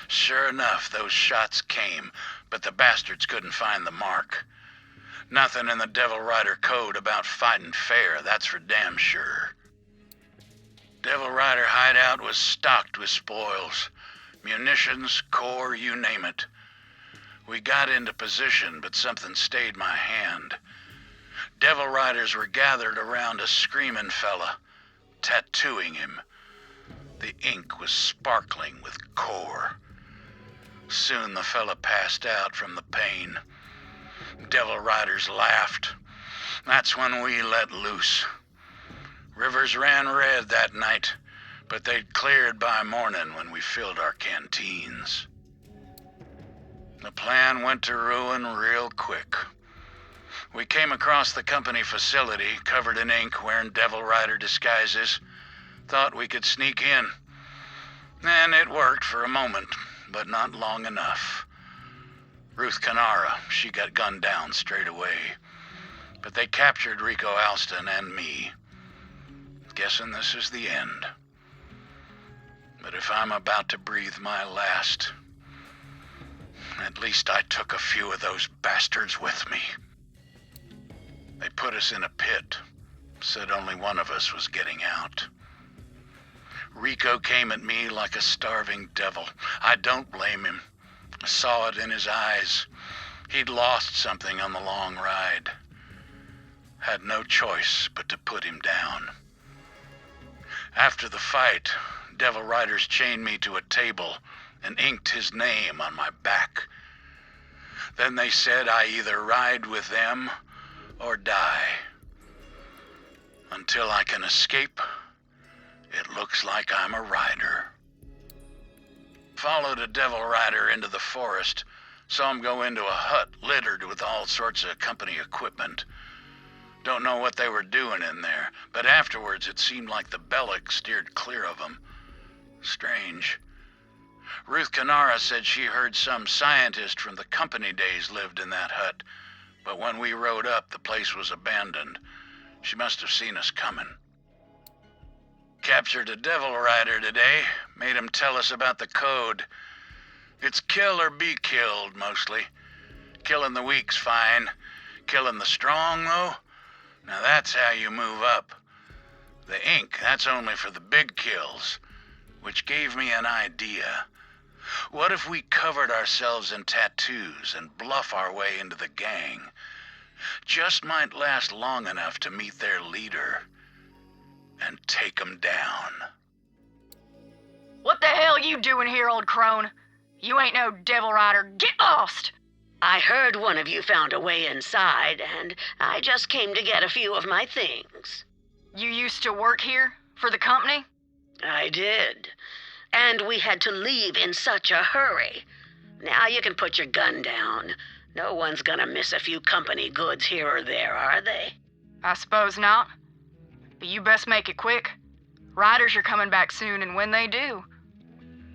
Sure enough, those shots came, but the bastards couldn't find the mark. Nothing in the Devil Rider code about fighting fair, that's for damn sure. Devil Rider hideout was stocked with spoils. Munitions, core, you name it. We got into position, but something stayed my hand. Devil Riders were gathered around a screaming fella, tattooing him. The ink was sparkling with core. Soon the fella passed out from the pain. Devil Riders laughed. That's when we let loose. Rivers ran red that night, but they'd cleared by morning when we filled our canteens. The plan went to ruin real quick. We came across the company facility, covered in ink, wearing Devil Rider disguises. Thought we could sneak in. And it worked for a moment, but not long enough. Ruth Kanara, she got gunned down straight away. But they captured Rico Alston and me. Guessing this is the end. But if I'm about to breathe my last, at least I took a few of those bastards with me. They put us in a pit, said only one of us was getting out. Rico came at me like a starving devil. I don't blame him. I saw it in his eyes. He'd lost something on the long ride. Had no choice but to put him down. After the fight, Devil Riders chained me to a table and inked his name on my back. Then they said I either ride with them or die. Until I can escape, it looks like I'm a rider. Followed a Devil Rider into the forest, saw him go into a hut littered with all sorts of company equipment. Don't know what they were doing in there, but afterwards it seemed like the Bellic steered clear of them. Strange. Ruth Kanara said she heard some scientist from the company days lived in that hut, but when we rode up, the place was abandoned. She must have seen us coming. Captured a Devil Rider today, made him tell us about the code. It's kill or be killed, mostly. Killing the weak's fine. Killing the strong, though? Now that's how you move up. The ink, that's only for the big kills, which gave me an idea. What if we covered ourselves in tattoos and bluff our way into the gang? Just might last long enough to meet their leader and take 'em down. What the hell you doing here, old crone? You ain't no Devil Rider. Get lost! I heard one of you found a way inside, and I just came to get a few of my things. You used to work here? For the company? I did. And we had to leave in such a hurry. Now you can put your gun down. No one's gonna miss a few company goods here or there, are they? I suppose not. But you best make it quick. Riders are coming back soon, and when they do,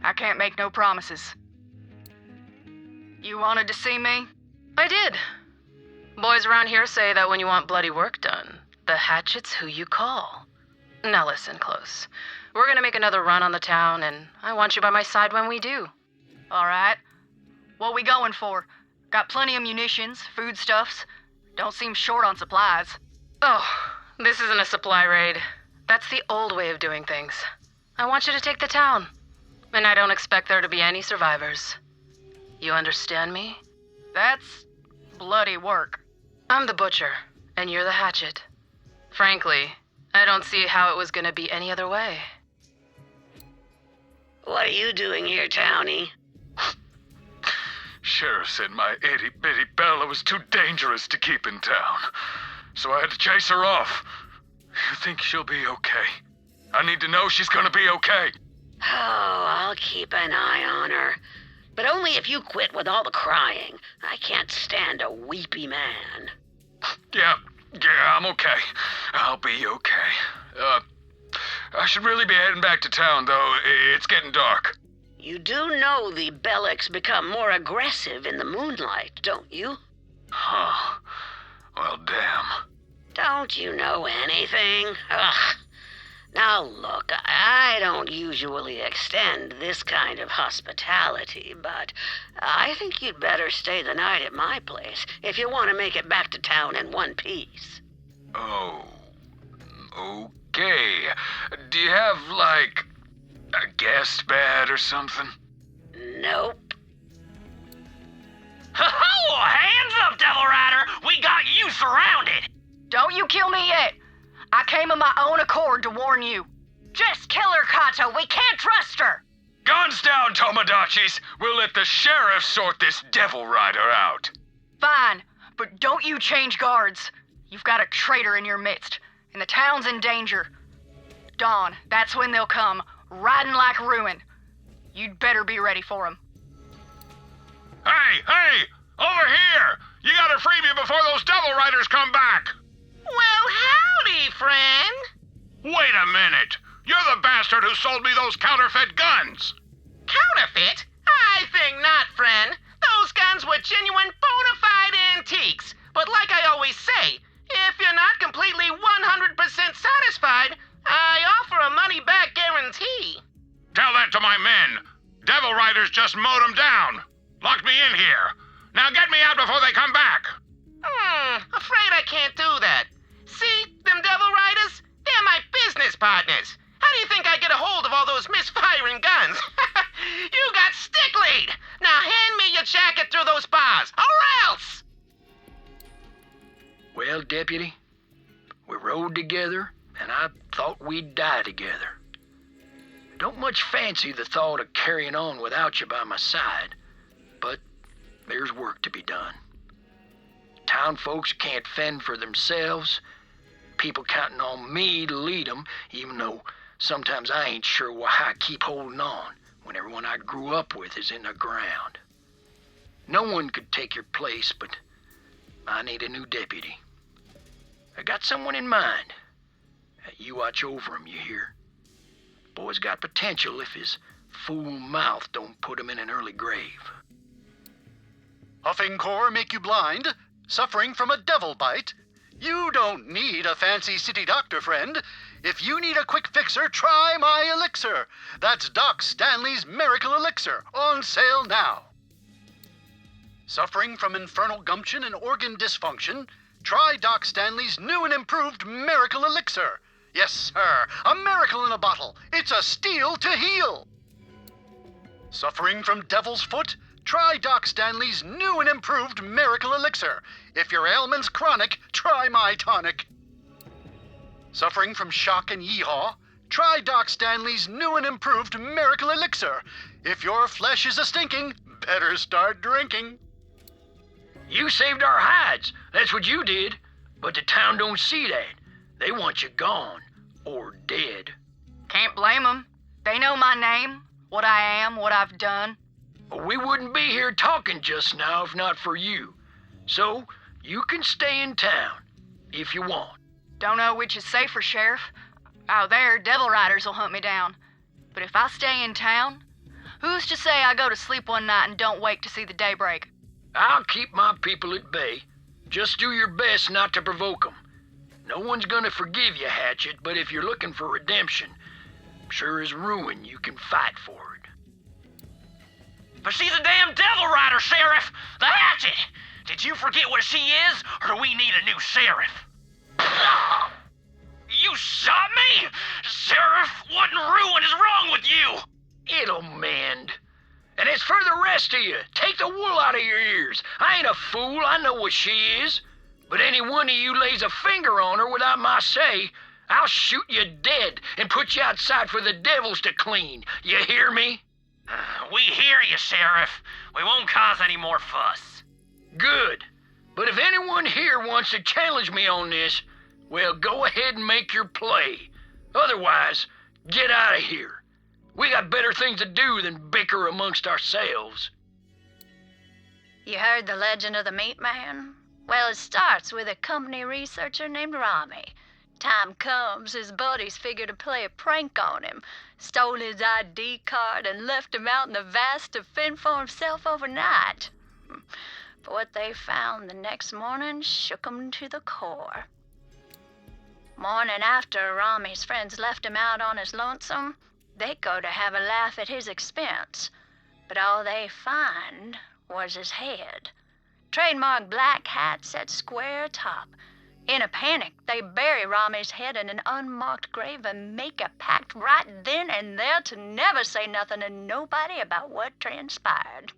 I can't make no promises. You wanted to see me? I did. Boys around here say that when you want bloody work done, the hatchet's who you call. Now listen close. We're gonna make another run on the town, and I want you by my side when we do. All right. What we going for? Got plenty of munitions, foodstuffs. Don't seem short on supplies. Oh, this isn't a supply raid. That's the old way of doing things. I want you to take the town, and I don't expect there to be any survivors. You understand me? That's bloody work. I'm the butcher, and you're the hatchet. Frankly, I don't see how it was gonna be any other way. What are you doing here, Townie? Sheriff said my itty-bitty Bella was too dangerous to keep in town, so I had to chase her off. You think she'll be okay? I need to know she's gonna be okay. Oh, I'll keep an eye on her. But only if you quit with all the crying. I can't stand a weepy man. Yeah, I'm okay. I'll be okay. I should really be heading back to town, though. It's getting dark. You do know the Bellics become more aggressive in the moonlight, don't you? Huh. Well, damn. Don't you know anything? Ugh. Now look, I don't usually extend this kind of hospitality, but I think you'd better stay the night at my place if you want to make it back to town in one piece. Oh, okay. Do you have, like, a guest bed or something? Nope. Ho-ho! Hands up, Devil Rider! We got you surrounded! Don't you kill me yet. I came of my own accord to warn you. Just kill her, Kato. We can't trust her. Guns down, Tomodachi's. We'll let the sheriff sort this Devil Rider out. Fine, but don't you change guards. You've got a traitor in your midst, and the town's in danger. Dawn, that's when they'll come, riding like ruin. You'd better be ready for them. Hey! Over here! You gotta free me before those Devil Riders come back! Well, howdy, friend. Wait a minute! You're the bastard who sold me those counterfeit guns! Counterfeit? I think not, friend. Those guns were genuine bona fide antiques. But like I always say, if you're not completely 100% satisfied, I offer a money-back guarantee. Tell that to my men! Devil Riders just mowed them down! Locked me in here! Now get me out before they come back! Afraid I can't do that. See, them Devil Riders? They're my business partners. How do you think I get a hold of all those misfiring guns? You got stick lead! Now hand me your jacket through those bars, or else! Well, Deputy, we rode together, and I thought we'd die together. Don't much fancy the thought of carrying on without you by my side, but there's work to be done. Town folks can't fend for themselves. People counting on me to lead them, even though sometimes I ain't sure why I keep holding on when everyone I grew up with is in the ground. No one could take your place, but I need a new deputy. I got someone in mind. You watch over him, you hear? Boy's got potential if his fool mouth don't put him in an early grave. Huffing core make you blind? Suffering from a devil bite? You don't need a fancy city doctor, friend. If you need a quick fixer, try my elixir. That's Doc Stanley's Miracle Elixir, on sale now. Suffering from infernal gumption and organ dysfunction? Try Doc Stanley's new and improved Miracle Elixir. Yes, sir, a miracle in a bottle. It's a steal to heal. Suffering from devil's foot? Try Doc Stanley's new and improved Miracle Elixir. If your ailment's chronic, try my tonic. Suffering from shock and yeehaw? Try Doc Stanley's new and improved Miracle Elixir. If your flesh is a-stinking, better start drinking. You saved our hides. That's what you did. But the town don't see that. They want you gone or dead. Can't blame them. They know my name, what I am, what I've done. We wouldn't be here talking just now if not for you. So, you can stay in town, if you want. Don't know which is safer, Sheriff. Out there, Devil Riders will hunt me down. But if I stay in town, who's to say I go to sleep one night and don't wake to see the daybreak? I'll keep my people at bay. Just do your best not to provoke them. No one's gonna forgive you, Hatchet, but if you're looking for redemption, Sure as ruin you can fight for it. But she's a damn devil rider, Sheriff! The Hatchet! Did you forget what she is, or do we need a new sheriff? You shot me? Sheriff, what in ruin is wrong with you? It'll mend. And as for the rest of you, take the wool out of your ears. I ain't a fool, I know what she is. But any one of you lays a finger on her without my say, I'll shoot you dead and put you outside for the devils to clean. You hear me? We hear you, Sheriff. We won't cause any more fuss. Good. But if anyone here wants to challenge me on this, well, go ahead and make your play. Otherwise, get out of here. We got better things to do than bicker amongst ourselves. You heard the legend of the Meat Man? Well, it starts with a company researcher named Rami. Time comes, his buddies figure to play a prank on him, stole his ID card and left him out in the vast to fend for himself overnight. But what they found the next morning shook him to the core. Morning after Rami's friends left him out on his lonesome, they go to have a laugh at his expense. But all they find was his head. Trademark black hat set square atop. In a panic, they bury Rami's head in an unmarked grave and make a pact right then and there to never say nothing to nobody about what transpired.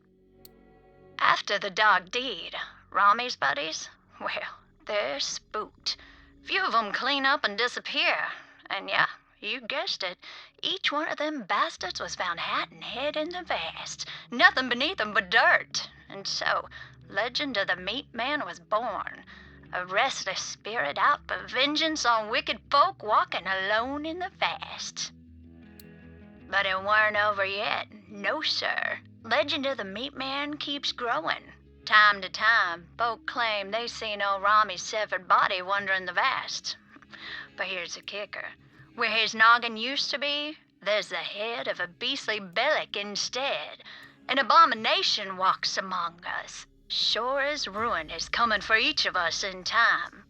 After the dark deed, Rami's buddies, well, they're spooked. Few of them clean up and disappear. And yeah, you guessed it, each one of them bastards was found hat and head in the vast. Nothing beneath them but dirt. And so, legend of the Meat Man was born. A restless spirit out for vengeance on wicked folk walking alone in the vast. But it weren't over yet. No, sir. Legend of the Meat Man keeps growing. Time to time, folk claim they seen old Rami's severed body wandering the vast. But here's the kicker. Where his noggin used to be, there's the head of a beastly bellic instead. An abomination walks among us. Sure as ruin is coming for each of us in time.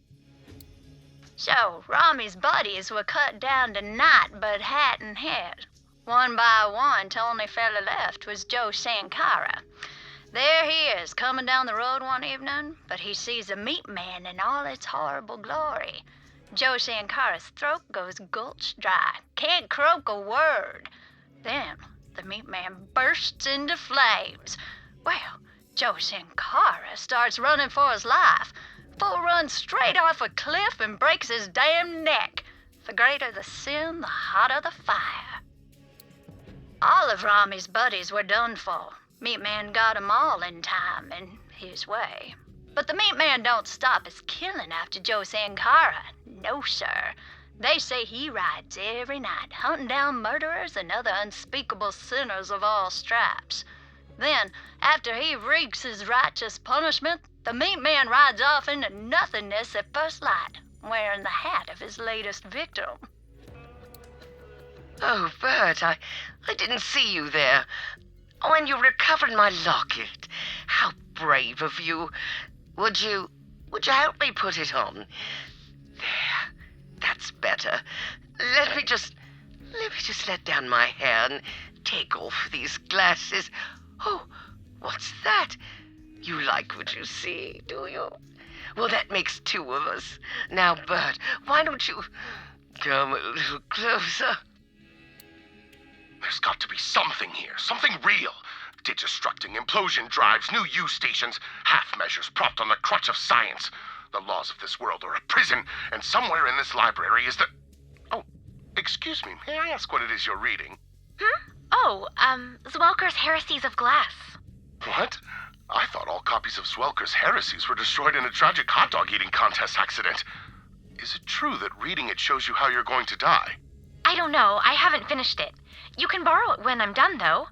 So, Rami's buddies were cut down to naught but hat and head. One by one, till only fella left was Joe Sankara. There he is, coming down the road one evening, but he sees the Meat Man in all its horrible glory. Joe Sankara's throat goes gulch dry, can't croak a word. Then, the Meat Man bursts into flames. Well, Joe Sankara starts running for his life. Full run straight off a cliff and breaks his damn neck. The greater the sin, the hotter the fire. All of Rami's buddies were done for. Meat Man got 'em all in time, in his way. But the Meat Man don't stop his killing after Joe Sankara. No, sir. They say he rides every night, hunting down murderers and other unspeakable sinners of all stripes. Then, after he wreaks his righteous punishment, the Meat Man rides off into nothingness at first light, wearing the hat of his latest victim. Oh, Bert, I didn't see you there. Oh, and you recovered my locket. How brave of you. Would you help me put it on? There, that's better. Let me just let down my hair and take off these glasses. Oh, what's that? You like what you see, do you? Well, that makes two of us. Now, Bert, why don't you come a little closer? There's got to be something here, something real. Digistructing, implosion drives, new use stations, half measures propped on the crutch of science. The laws of this world are a prison, and somewhere in this library is the... Oh, excuse me, may I ask what it is you're reading? Oh, Zwelker's Heresies of Glass. What? I thought all copies of Zwelker's Heresies were destroyed in a tragic hot dog eating contest accident. Is it true that reading it shows you how you're going to die? I don't know. I haven't finished it. You can borrow it when I'm done, though.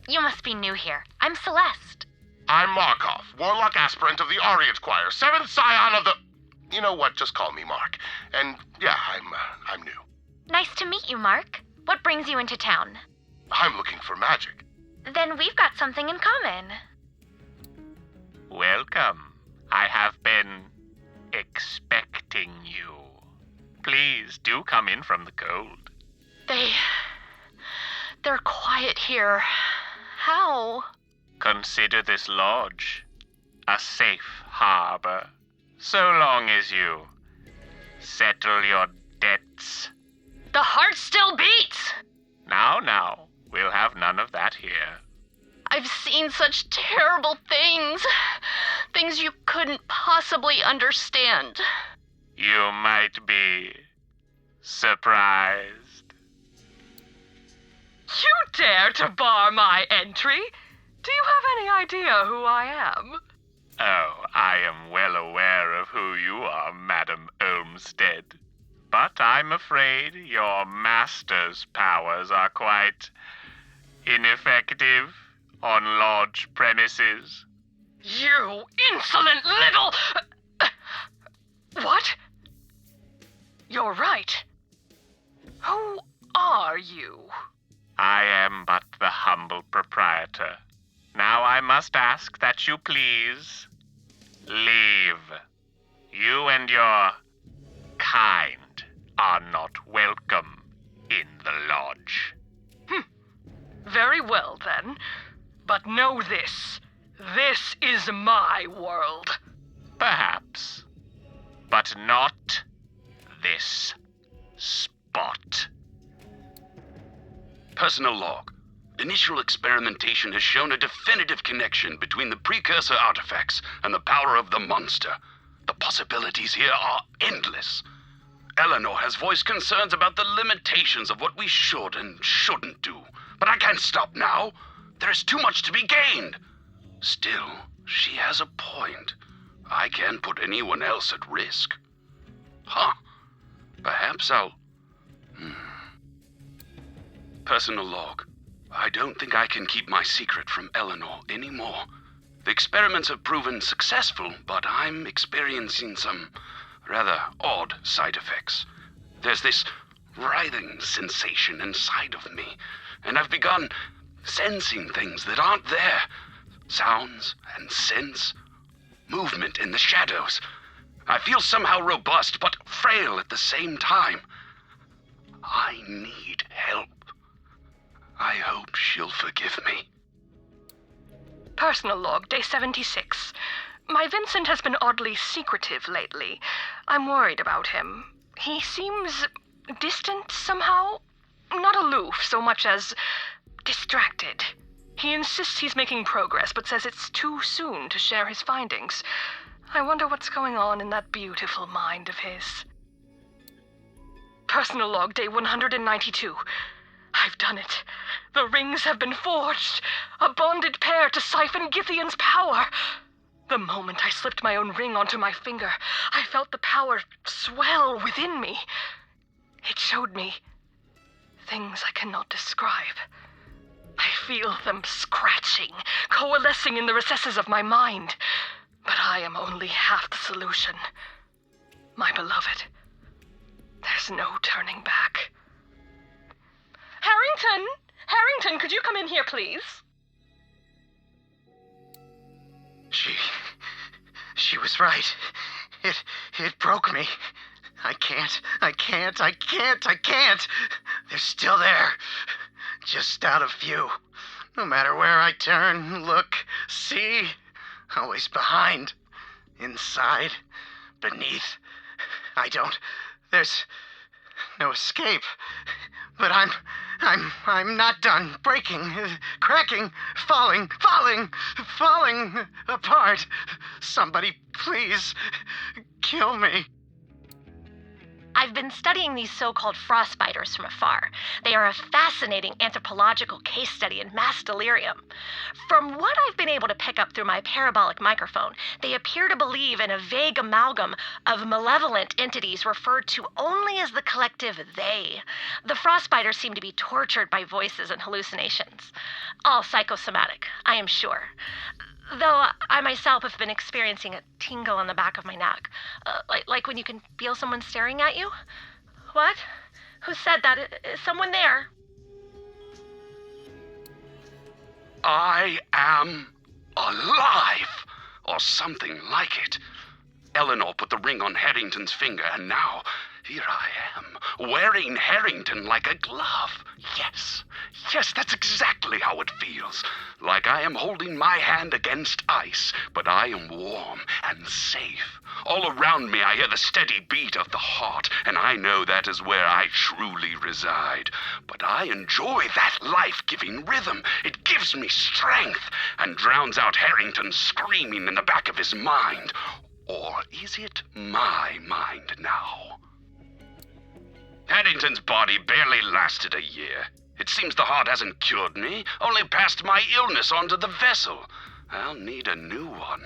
You must be new here. I'm Celeste. I'm Markov, warlock aspirant of the Ariad Choir, 7th scion of the... You know what? Just call me Mark. And yeah, I'm new. Nice to meet you, Mark. What brings you into town? I'm looking for magic. Then we've got something in common. Welcome. I have been expecting you. Please do come in from the cold. they're quiet here. How? Consider this lodge a safe harbor, so long as you settle your debts. The heart still beats! Now, we'll have none of that here. I've seen such terrible things. Things you couldn't possibly understand. You might be surprised. You dare to bar my entry? Do you have any idea who I am? Oh, I am well aware of who you are, Madam Olmsted. But I'm afraid your master's powers are quite ineffective on lodge premises. You insolent little... What? You're right. Who are you? I am but the humble proprietor. Now I must ask that you please leave. You and your kind are not welcome in the lodge. Very well, then. But know this. This is my world. Perhaps. But not this spot. Personal log. Initial experimentation has shown a definitive connection between the precursor artifacts and the power of the monster. The possibilities here are endless. Eleanor has voiced concerns about the limitations of what we should and shouldn't do. But I can't stop now. There is too much to be gained. Still, she has a point. I can't put anyone else at risk. Perhaps I'll... Personal log. I don't think I can keep my secret from Eleanor anymore. The experiments have proven successful, but I'm experiencing some rather odd side effects. There's this writhing sensation inside of me, and I've begun sensing things that aren't there. Sounds and scents, movement in the shadows. I feel somehow robust, but frail at the same time. I need help. I hope she'll forgive me. Personal log, day 76. My Vincent has been oddly secretive lately. I'm worried about him. He seems distant somehow. Not aloof so much as distracted. He insists he's making progress, but says it's too soon to share his findings. I wonder what's going on in that beautiful mind of his. Personal log, day 192. I've done it. The rings have been forged. A bonded pair to siphon Githian's power. The moment I slipped my own ring onto my finger, I felt the power swell within me. It showed me things I cannot describe. I feel them scratching, coalescing in the recesses of my mind. But I am only half the solution. My beloved, there's no turning back. Harrington! Harrington, could you come in here, please? She was right. It broke me. I can't. They're still there. Just out of view. No matter where I turn, look, see, always behind, inside, beneath. There's no escape. But I'm not done breaking, cracking, falling apart. Somebody, please, kill me. I've been studying these so-called frostbiters from afar. They are a fascinating anthropological case study in mass delirium. From what I've been able to pick up through my parabolic microphone, they appear to believe in a vague amalgam of malevolent entities referred to only as the collective they. The frostbiters seem to be tortured by voices and hallucinations. All psychosomatic, I am sure. Though I myself have been experiencing a tingle on the back of my neck. Like when you can feel someone staring at you? What? Who said that? Is someone there? I am alive! Or something like it. Eleanor put the ring on Harrington's finger, and now here I am, wearing Harrington like a glove. Yes, that's exactly how it feels. Like I am holding my hand against ice, but I am warm and safe. All around me I hear the steady beat of the heart, and I know that is where I truly reside. But I enjoy that life-giving rhythm. It gives me strength and drowns out Harrington screaming in the back of his mind. Or is it my mind now? Harrington's body barely lasted a year. It seems the heart hasn't cured me, only passed my illness onto the vessel. I'll need a new one.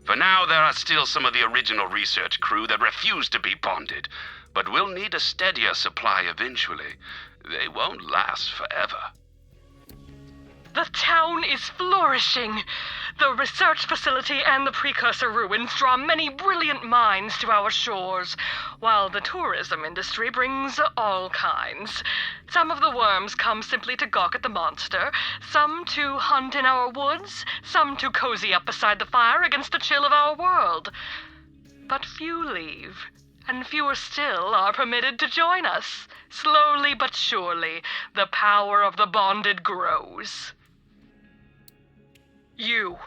For now, there are still some of the original research crew that refuse to be bonded, but we'll need a steadier supply eventually. They won't last forever. The town is flourishing. The research facility and the precursor ruins draw many brilliant minds to our shores, while the tourism industry brings all kinds. Some of the worms come simply to gawk at the monster, some to hunt in our woods, some to cozy up beside the fire against the chill of our world. But few leave, and fewer still are permitted to join us. Slowly but surely, the power of the bonded grows. You,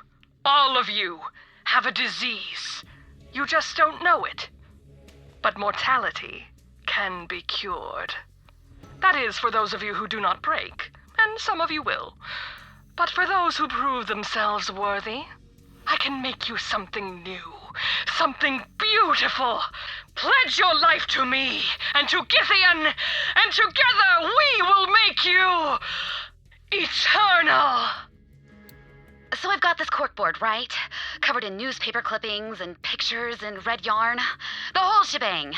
all of you, have a disease. You just don't know it. But mortality can be cured. That is for those of you who do not break, and some of you will. But for those who prove themselves worthy, I can make you something new, something beautiful. Pledge your life to me and to Githian, and together we will make you eternal. So I've got this corkboard, right? Covered in newspaper clippings and pictures and red yarn. The whole shebang.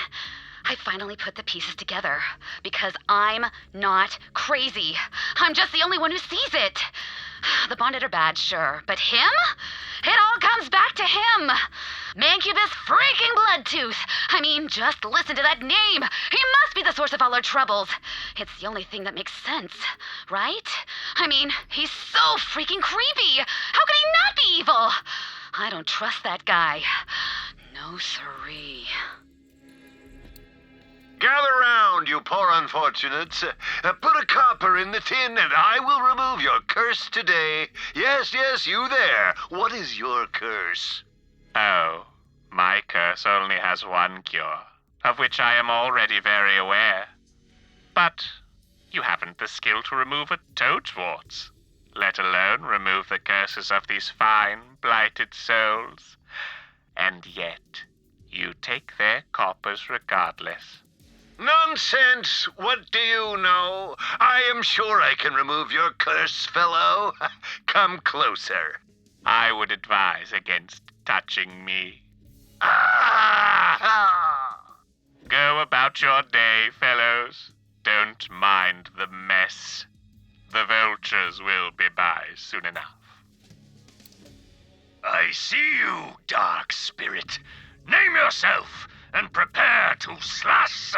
I finally put the pieces together because I'm not crazy. I'm just the only one who sees it. The bonded are bad, sure, but him? It all comes back to him. Mancubus freaking Bloodtooth. I mean, just listen to that name. He must be the source of all our troubles. It's the only thing that makes sense, right? I mean, he's so freaking creepy. How can he not be evil? I don't trust that guy. No siree. Gather round, you poor unfortunates. Put a copper in the tin, and I will remove your curse today. Yes, you there. What is your curse? Oh, my curse only has one cure, of which I am already very aware. But you haven't the skill to remove a toad's warts, let alone remove the curses of these fine, blighted souls. And yet, you take their coppers regardless. Nonsense! What do you know? I am sure I can remove your curse, fellow. Come closer. I would advise against touching me. Go about your day, fellows. Don't mind the mess. The vultures will be by soon enough. I see you, dark spirit. Name yourself and prepare to slash.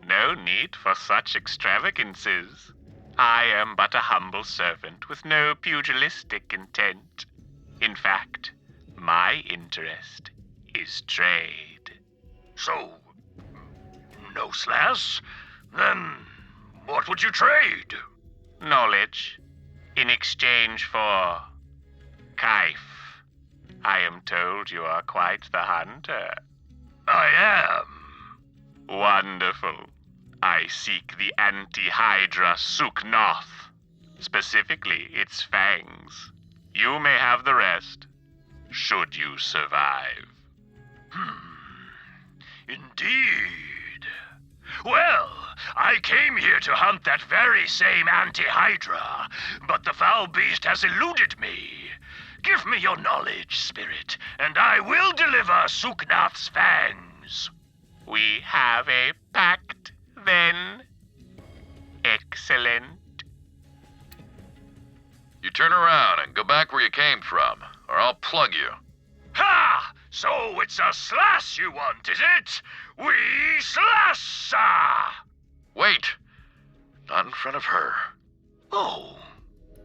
No need for such extravagances. I am but a humble servant with no pugilistic intent. In fact, my interest is trade. So, no slash? Then what would you trade? Knowledge, in exchange for Kaif. I am told you are quite the hunter. I am. Wonderful. I seek the anti-Hydra Suknoth, specifically its fangs. You may have the rest, should you survive. Indeed. Well, I came here to hunt that very same anti-Hydra, but the foul beast has eluded me. Give me your knowledge, spirit, and I will deliver Suknoth's fangs. We have a pact, then. Excellent. You turn around and go back where you came from, or I'll plug you. Ha! So it's a slash you want, is it? We slash! Wait! Not in front of her. Oh,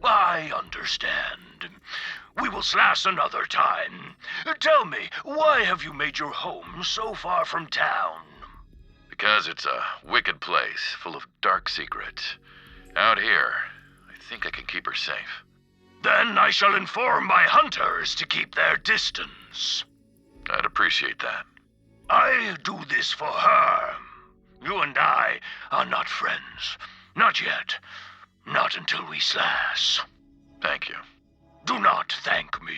I understand. We will slash another time. Tell me, why have you made your home so far from town? The Because it's a wicked place full of dark secrets. Out here, I think I can keep her safe. Then I shall inform my hunters to keep their distance. I'd appreciate that. I do this for her. You and I are not friends. Not yet. Not until we slash. Thank you. Do not thank me.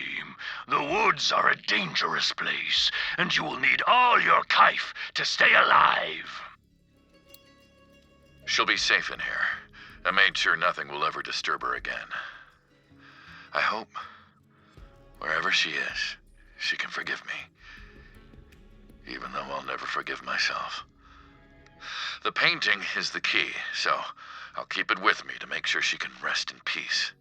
The woods are a dangerous place, and you will need all your kaif to stay alive. She'll be safe in here. I made sure nothing will ever disturb her again. I hope, wherever she is, she can forgive me. Even though I'll never forgive myself. The painting is the key, so I'll keep it with me to make sure she can rest in peace.